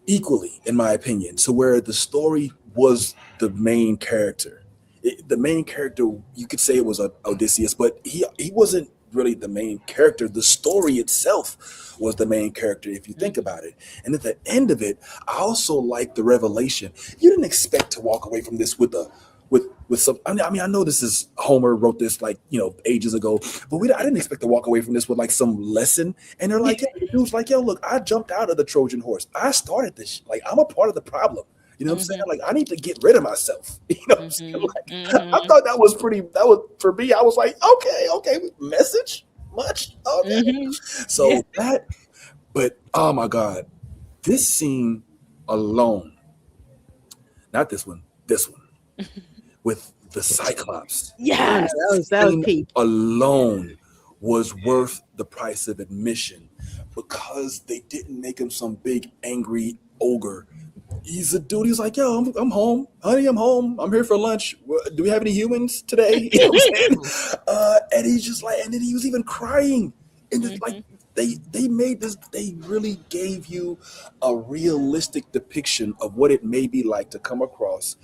equally, in my opinion, to where the story was the main character. The main character, you could say it was Odysseus, but he wasn't really the main character. The story itself was the main character, if you think about it. And at the end of it, I also like the revelation. You didn't expect to walk away from this with some. I mean, I know this is Homer wrote this ages ago, but I didn't expect to walk away from this with some lesson. And they're like, the dude's like, yo, look, I jumped out of the Trojan horse. I started this. I'm a part of the problem. You know what I'm saying? I need to get rid of myself. You know what I'm saying? I thought that was for me. I was like, okay, message much. Okay. So but oh my God, this scene alone, not this one, with the Cyclops. Yes, that was peak. Alone was worth the price of admission, because they didn't make him some big angry ogre. he's a dude. He's like, yo, I'm home, honey. I'm home. I'm here for lunch. Do we have any humans today? You know what I'm saying? And he's just like, and then he was even crying, and just like they made this. They really gave you a realistic depiction of what it may be like to come across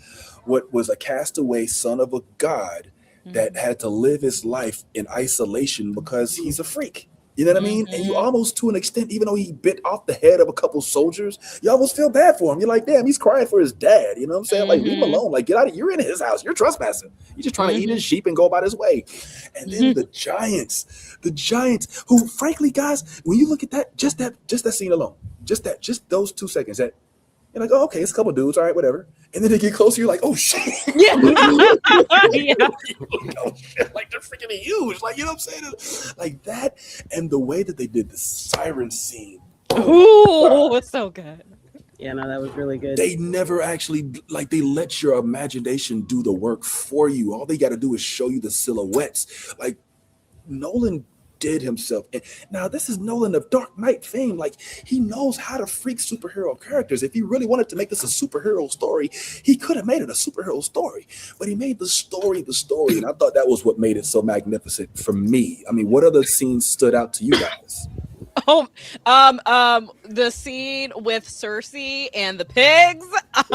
what was a castaway son of a god that had to live his life in isolation because he's a freak. You know what I mean? And you almost, to an extent, even though he bit off the head of a couple soldiers, you almost feel bad for him. You're like, damn, he's crying for his dad. You know what I'm saying? Like, leave him alone. Like, get out of, you're in his house. You're trespassing. You're just trying to eat his sheep and go about his way. And then the giants, who, frankly, guys, when you look at that scene alone, just those 2 seconds, that you're like, oh, okay, it's a couple dudes, all right, whatever. And then they get closer, you're like, oh shit. Yeah. Oh shit, like they're freaking huge. Like, you know what I'm saying? Like that, and the way that they did the siren scene. Ooh, it's so good. Yeah, no, that was really good. They never actually, like, they let your imagination do the work for you. All they got to do is show you the silhouettes. Like, Nolan did himself. And now this is Nolan of Dark Knight fame. Like, he knows how to freak superhero characters. If he really wanted to make this a superhero story, he could have made it a superhero story. But he made the story the story, and I thought that was what made it so magnificent for me. I mean, what other scenes stood out to you guys? The scene with Cersei and the pigs. Cersei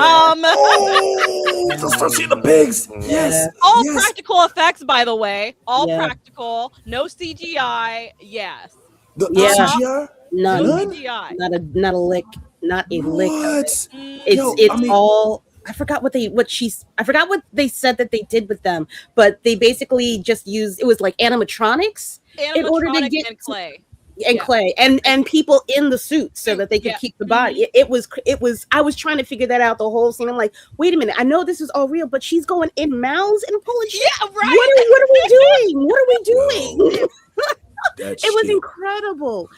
and the pigs. Yes. All practical effects, by the way. All practical. No CGI. Yes. No CGI? None. No CGI. Not a lick. Not a lick. What? It's all. I forgot what they said that they did with them, but they basically just used, it was like animatronics in order to get and clay. And clay and people in the suits so that they could keep the body. It was I was trying to figure that out the whole scene. I'm like, wait a minute, I know this is all real, but she's going in mouths and pulling shit. Yeah, right. What are we doing? What are we doing? It was incredible.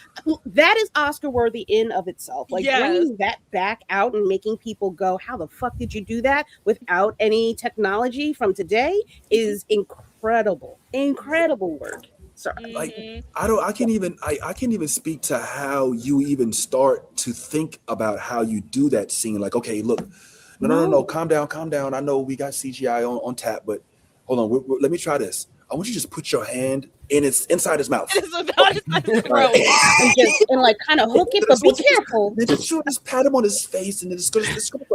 That is Oscar worthy in of itself. Like, bringing that back out and making people go, how the fuck did you do that without any technology from today is incredible work. Sorry. Like, I can't even speak to how you even start to think about how you do that scene. Like, okay, look, no, calm down. I know we got CGI on tap, but hold on, let me try this. I want you to just put your hand inside his mouth. and like kind of hook it, but be careful. Then just pat him on his face, and then it's gonna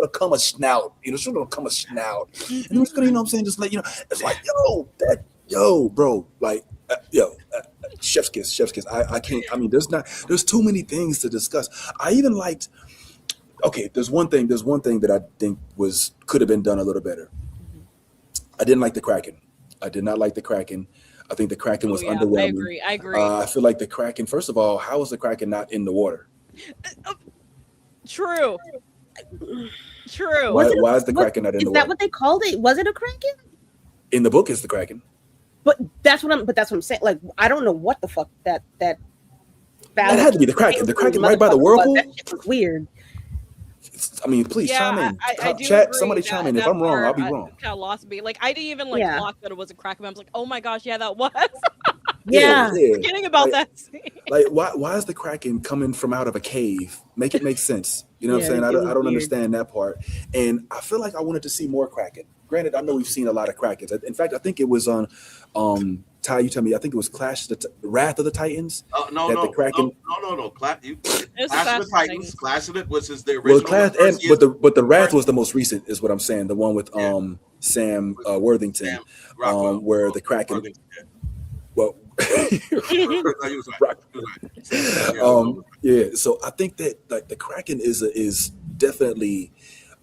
come a snout. You know, it's gonna come a snout, and then it's gonna, you know what I'm saying, just like, you know, it's like, bro, like. Chef's kiss. I can't. I mean, there's too many things to discuss. I even liked. Okay, there's one thing that I think could have been done a little better. I didn't like the Kraken. I did not like the Kraken. I think the Kraken was underwhelming. I agree. I feel like the Kraken. First of all, how was the Kraken not in the water? True. Why is the Kraken not in the water? Is that what they called it? Was it a Kraken? In the book, it's the Kraken. But that's what I'm saying. Like, I don't know what the fuck that had to be the Kraken. The Kraken right by the whirlpool. That shit was weird. I mean, please chime in. I do Chat. agree Somebody chime in. If I'm wrong, I'll be wrong. Kind of lost me. Like, I didn't even clock that it was a Kraken. I was like, oh my gosh, yeah, that was. Yeah. Forgetting about that scene. Like, why is the Kraken coming from out of a cave? Make it make sense. You know what I'm saying? I don't understand that part. And I feel like I wanted to see more Kraken. Granted, I know we've seen a lot of Krakens. In fact, I think it was on Ty, you tell me, I think it was Wrath of the Titans. No. Clash of the Titans. Clash of it was the original. Well, but the Wrath was the most recent, is what I'm saying. The one with Sam Worthington, where the Kraken. Well, So I think that, like, the Kraken is definitely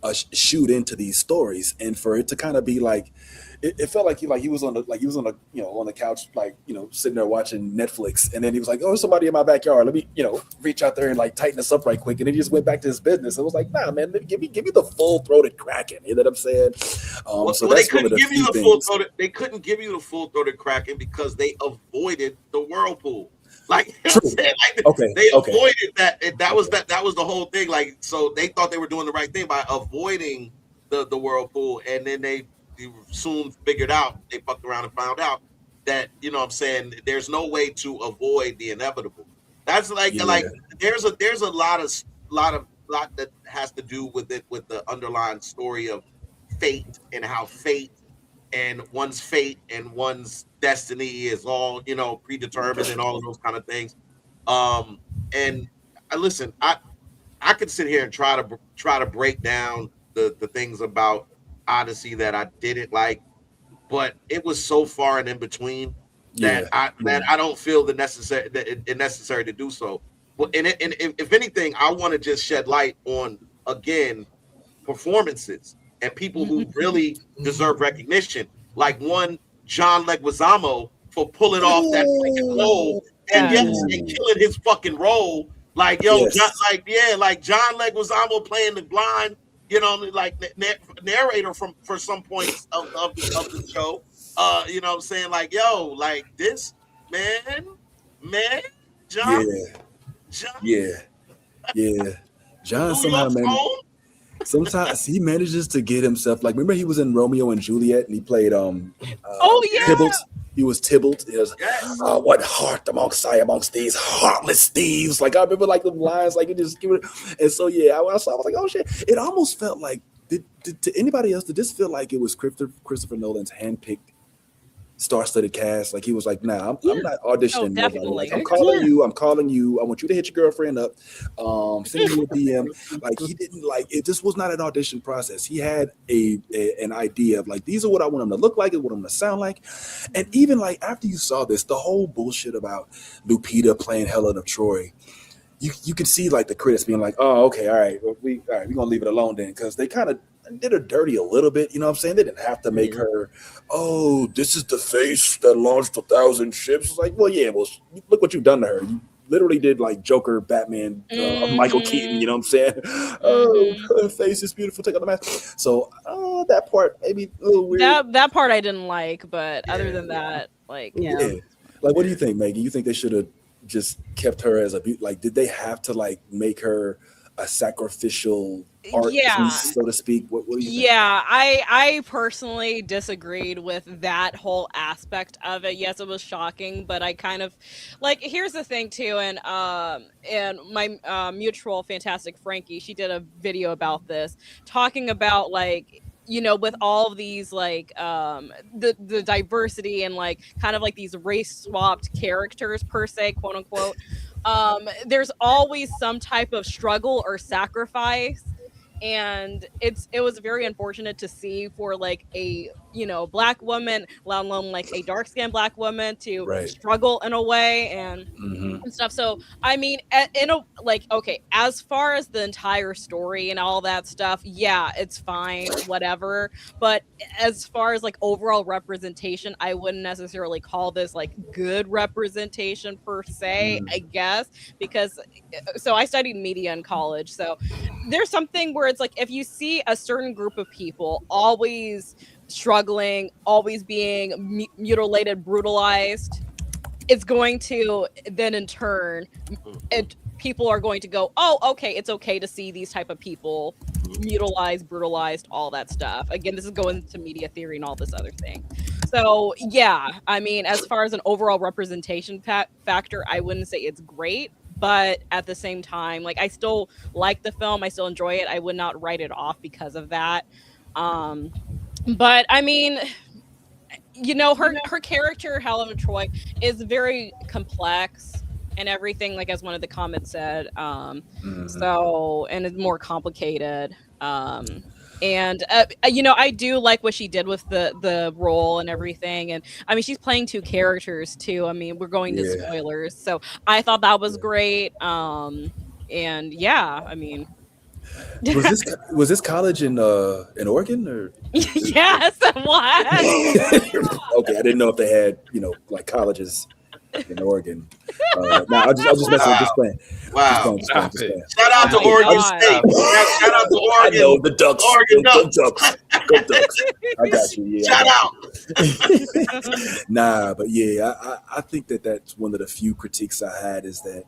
a shoot into these stories, and for it to kind of be like, it felt like he was on the on the couch, like, you know, sitting there watching Netflix, and then he was like, oh, there's somebody in my backyard, let me, you know, reach out there and like tighten this up right quick, and then he just went back to his business. It was like, nah, man, give me the full-throated Kraken. You know what I'm saying? So they couldn't give you the full-throated. They couldn't give you the full-throated Kraken because they avoided the whirlpool. Like, you know what I'm saying? Like, they avoided that. That was the whole thing. Like, so they thought they were doing the right thing by avoiding the whirlpool, and then they soon figured out, they fucked around and found out that, you know what I'm saying, there's no way to avoid the inevitable. That's like there's a lot of lot that has to do with it, with the underlying story of fate and how fate and one's destiny is all, you know, predetermined and all of those kind of things. And I listen, I could sit here and try to break down the things about Odyssey that I didn't like, but it was so far and in between that I don't feel the necessary that it necessary to do so. But and if anything, I want to just shed light on, again, performances and people who really deserve recognition, like one John Leguizamo for pulling off that freaking role and killing his fucking role. Like, yo, like John Leguizamo playing the blind, you know, like narrator for some points of the show. You know what I'm saying? Like, yo, like this man, John. John somehow, man. Sometimes he manages to get himself, like, remember he was in Romeo and Juliet and he played Tybalt. He was Tybalt. He was, what heart amongst these heartless thieves. Like, I remember like the lines, like, it just give it. And so I was like, oh shit. It almost felt like, to anybody else, did this feel like it was Christopher Nolan's handpicked star-studded cast? Like, he was like, nah, I'm not auditioning nobody. Like, I'm calling you. I want you to hit your girlfriend up. Send me a DM. Like, he didn't, like, it just was not an audition process. He had an idea of like, these are what I want them to look like and what I'm going to sound like. And even like after you saw this, the whole bullshit about Lupita playing Helen of Troy, you could see like the critics being like, oh, okay, all right, we're gonna leave it alone then, because they kind of did her dirty a little bit, you know what I'm saying? They didn't have to make her, oh, this is the face that launched 1,000 ships. It's like, well, look what you've done to her. You literally did like Joker, Batman, Michael Keaton, you know what I'm saying? Oh, her face is beautiful, take out the mask. So that part maybe a little weird. That part I didn't like, but other than that, like, like, what do you think, Maggie? You think they should have just kept her as like, did they have to like make her a sacrificial art piece, so to speak? What do you think? I personally disagreed with that whole aspect of it. Yes, it was shocking, but I kind of like, here's the thing too, and my mutual Fantastic Frankie, she did a video about this, talking about like, you know, with all of these like the diversity and like kind of like these race swapped characters per se, quote unquote, there's always some type of struggle or sacrifice, and it was very unfortunate to see for like a, you know, black woman, let alone like a dark-skinned black woman, to struggle in a way and stuff. So I mean, okay, as far as the entire story and all that stuff, it's fine, whatever, but as far as like overall representation, I wouldn't necessarily call this like good representation per se, I guess, because so I studied media in college, so there's something where it's like, if you see a certain group of people always struggling, always being mutilated, brutalized, it's going to then in turn, people are going to go, oh, okay, it's okay to see these type of people mutilized, brutalized, all that stuff. Again, this is going into media theory and all this other thing. So I mean, as far as an overall representation factor, I wouldn't say it's great, but at the same time, like, I still like the film, I still enjoy it, I would not write it off because of that. But I mean, you know, her character, Helen of Troy, is very complex and everything, like as one of the comments said. So, and it's more complicated. And you know, I do like what she did with the role and everything. And I mean, she's playing two characters too. I mean, we're going to spoilers, so I thought that was great. And I mean, was this college in Oregon or? Yes, it was. Okay, I didn't know if they had, you know, like colleges in Oregon. No, I'll just messing with this plan. Wow. Just playing. Shout out to Oregon State. Shout out to Oregon. I know, the Ducks. Oregon Ducks. Go Ducks. I got you. Yeah. Shout out. Nah, but I think that's one of the few critiques I had, is that,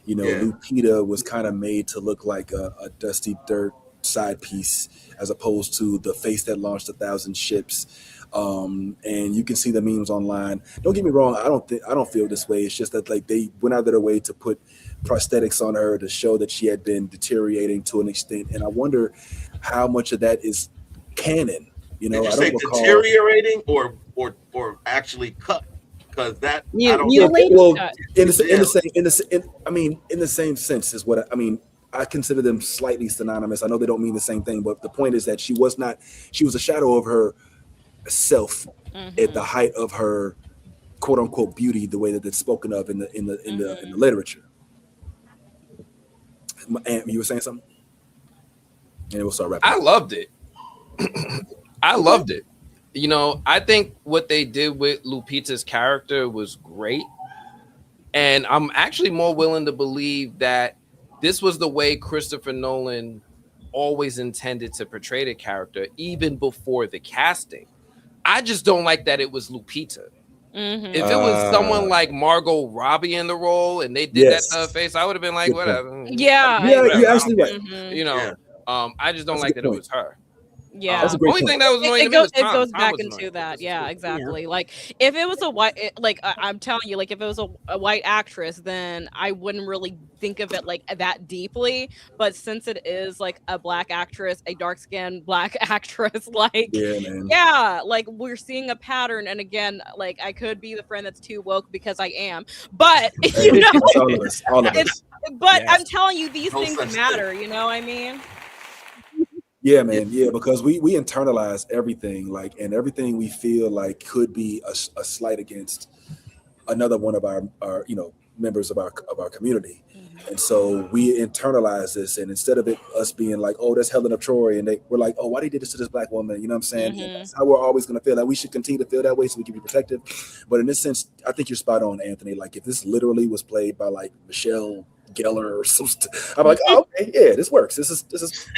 you know, Lupita was kind of made to look like a dusty dirt side piece as opposed to the face that launched 1,000 ships. And you can see the memes online. Don't get me wrong, I don't feel this way. It's just that like they went out of their way to put prosthetics on her to show that she had been deteriorating to an extent. And I wonder how much of that is canon. You know, Did you I say don't recall deteriorating or actually cut? Because that I don't know. Mutilated? well in the same sense is what I mean. I consider them slightly synonymous. I know they don't mean the same thing, but the point is that she was a shadow of her self at the height of her quote unquote beauty, the way that it's spoken of in the literature. And you were saying something? And we'll start wrapping. I loved it. I loved it. You know, I think what they did with Lupita's character was great. And I'm actually more willing to believe that this was the way Christopher Nolan always intended to portray the character, even before the casting. I just don't like that it was Lupita. If it was someone like Margot Robbie in the role and they did that to her face, I would have been like, whatever. Yeah. You're actually right. You know, I just don't like that it was her. Yeah, that's a great only point. thing that was annoying it to me was goes, Tom. it goes Tom back was into annoying. that. Yeah, exactly. Like if it was a white, like I'm telling you, like if it was a white actress, then I wouldn't really think of it like that deeply. But since it is like a black actress, a dark skinned black actress, like like we're seeing a pattern. And again, like I could be the friend that's too woke because I am, but you know, all of us. But I'm telling you, these things matter. You know what I mean? Yeah, man. Yeah, because we internalize everything, like, and everything we feel like could be a slight against another one of our members of our community, and so we internalize this, and instead of us being like, oh, that's Helen of Troy, and we're like, oh, why they did this to this black woman? You know what I'm saying? And that's how we're always going to feel. Like we should continue to feel that way so we can be protective. But in this sense, I think you're spot on, Anthony. Like if this literally was played by like Michelle Geller or some I'm like, oh, okay, yeah, this works. This is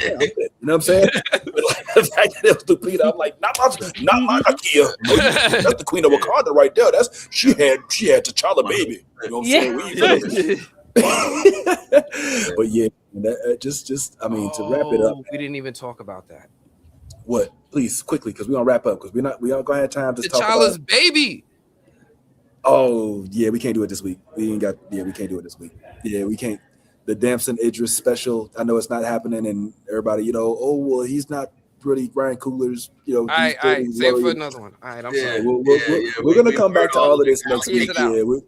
I'm good. You know what I'm saying? But like, the fact that it was Lupita, I'm like, not my Nakia. That's the Queen of Wakanda right there. That's she had T'Challa baby. You know what I'm saying? But yeah, just I mean, to wrap it up, we didn't even talk about that. What? Please, quickly, because we're gonna wrap up because we aren't gonna have time to talk about T'Challa's baby. Oh yeah, we can't do it this week. We can't do it this week. Yeah, we can't. The Damson Idris special. I know it's not happening, and everybody, oh well, he's not really Ryan Coogler's. All right, save for another one. All right, I'm sorry. We're gonna come back to all of this next week. Yeah, we're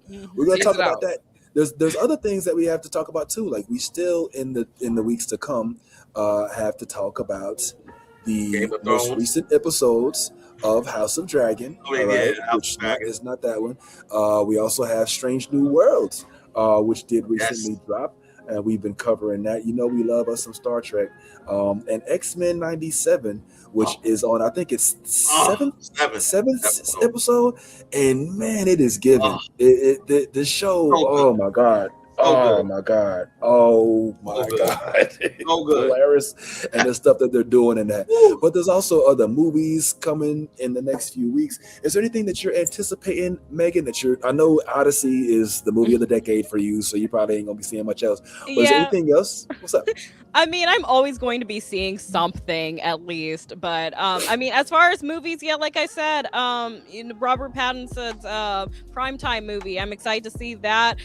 gonna talk about that. There's other things that we have to talk about too. Like we still in the weeks to come have to talk about the most recent episodes of House of Dragon, which is not that one. We also have Strange New Worlds, which did recently drop, and we've been covering that. We love us some Star Trek, and X-Men 97, which is on, I think it's seventh episode, and man, it is given. The show, oh my god. Oh my god! Oh my god! So good, hilarious, and the stuff that they're doing in that. But there's also other movies coming in the next few weeks. Is there anything that you're anticipating, Megan? I know Odyssey is the movie of the decade for you, so you probably ain't gonna be seeing much else. But is there anything else? What's up? I mean, I'm always going to be seeing something at least, but I mean, as far as movies, yeah, like I said, in Robert Pattinson's primetime movie, I'm excited to see that.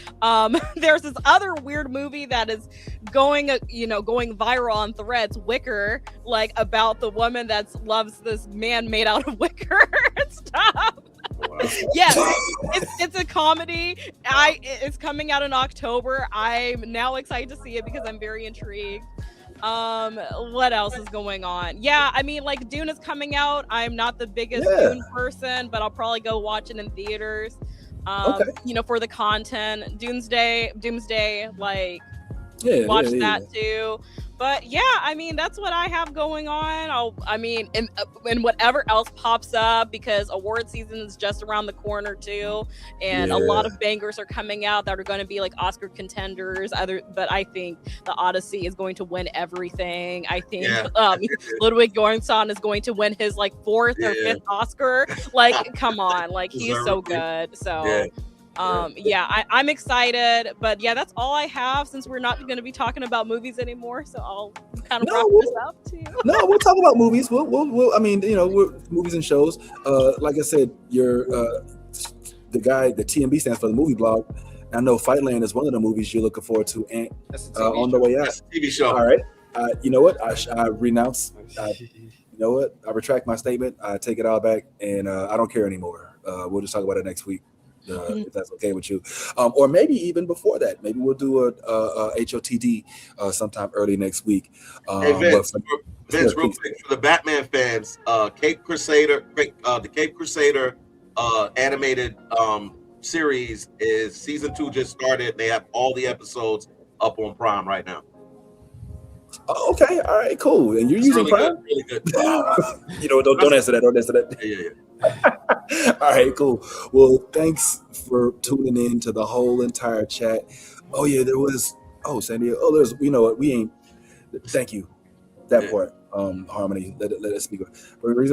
There's this other weird movie that is going viral on Threads, Wicker, like about the woman that loves this man made out of wicker and stuff. Wow. Yes, it's a comedy. It's coming out in October. I'm now excited to see it because I'm very intrigued. What else is going on? Yeah, I mean, like Dune is coming out. I'm not the biggest Dune person, but I'll probably go watch it in theaters. For the content. Doomsday, like watch that too. But yeah, I mean, that's what I have going on. And whatever else pops up, because award season is just around the corner too, and a lot of bangers are coming out that are going to be like Oscar contenders. But I think the Odyssey is going to win everything. I think Ludwig Göransson is going to win his like 4th or 5th Oscar. Like, come on, like he's so good. So I'm excited, but yeah, that's all I have since we're not going to be talking about movies anymore. So I'll kind of wrap this up too. No, we'll talk about movies. We'll I mean, we're movies and shows. Like I said, you're the guy. The TMB stands for the movie blog. I know Fightland is one of the movies you're looking forward to, and on the way out. That's a TV show. All right. You know what? I renounce. You know what? I retract my statement. I take it all back, and I don't care anymore. We'll just talk about it next week. If that's okay with you, or maybe even before that, maybe we'll do a HOTD sometime early next week. Hey Vince, real quick for the Batman fans, the Cape Crusader animated series is season 2 just started. They have all the episodes up on Prime right now. Okay, all right, cool. And you're using really Prime? Good, really good. Don't answer that. Don't answer that. Yeah. All right, cool. Well, thanks for tuning in to the whole entire chat. Oh yeah, there was. Oh, San Diego. Oh, there's. You know what? We ain't. Thank you. That part. Harmony. Let us speak. Rings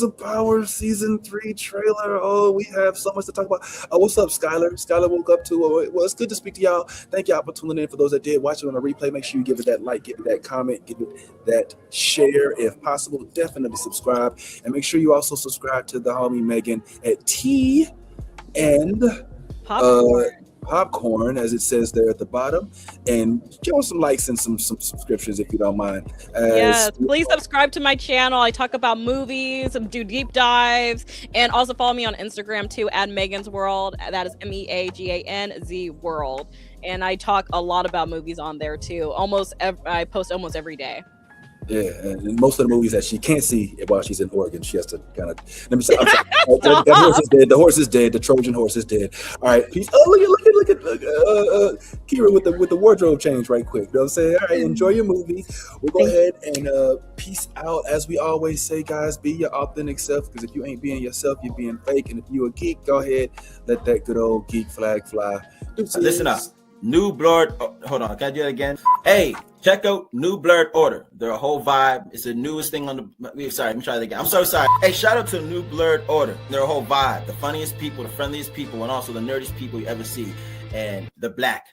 of Power season 3 trailer. Oh, we have so much to talk about. What's up, Skylar? Skylar woke up too. Well, it's good to speak to y'all. Thank y'all for tuning in. For those that did watch it on a replay, make sure you give it that like, give it that comment, give it that share if possible. Definitely subscribe, and make sure you also subscribe to the homie Megan at Tea and Popcorn, as it says there at the bottom, and give us some likes and some subscriptions if you don't mind. Yes, please subscribe to my channel. I talk about movies, do deep dives, and also follow me on Instagram too at Megan's World. That is MEAGANZ World, and I talk a lot about movies on there too. I post almost every day. Yeah, and most of the movies that she can't see while she's in Oregon, she has to kind of. Let me say, I'm sorry. That horse is dead. The horse is dead. The Trojan horse is dead. All right, peace. Oh, look at Kira with the wardrobe change right quick. You know what I'm saying? All right, enjoy your movie. We'll go ahead and peace out. As we always say, guys, be your authentic self. Because if you ain't being yourself, you're being fake. And if you a geek, go ahead, let that good old geek flag fly. Listen up. New Blurred. Hold on, can I do it again? Hey, check out New Blurred Order. They're a whole vibe. It's the newest thing on the. Sorry, let me try that again. I'm so sorry. Hey, shout out to New Blurred Order. They're a whole vibe. The funniest people, the friendliest people, and also the nerdiest people you ever see. And they're black.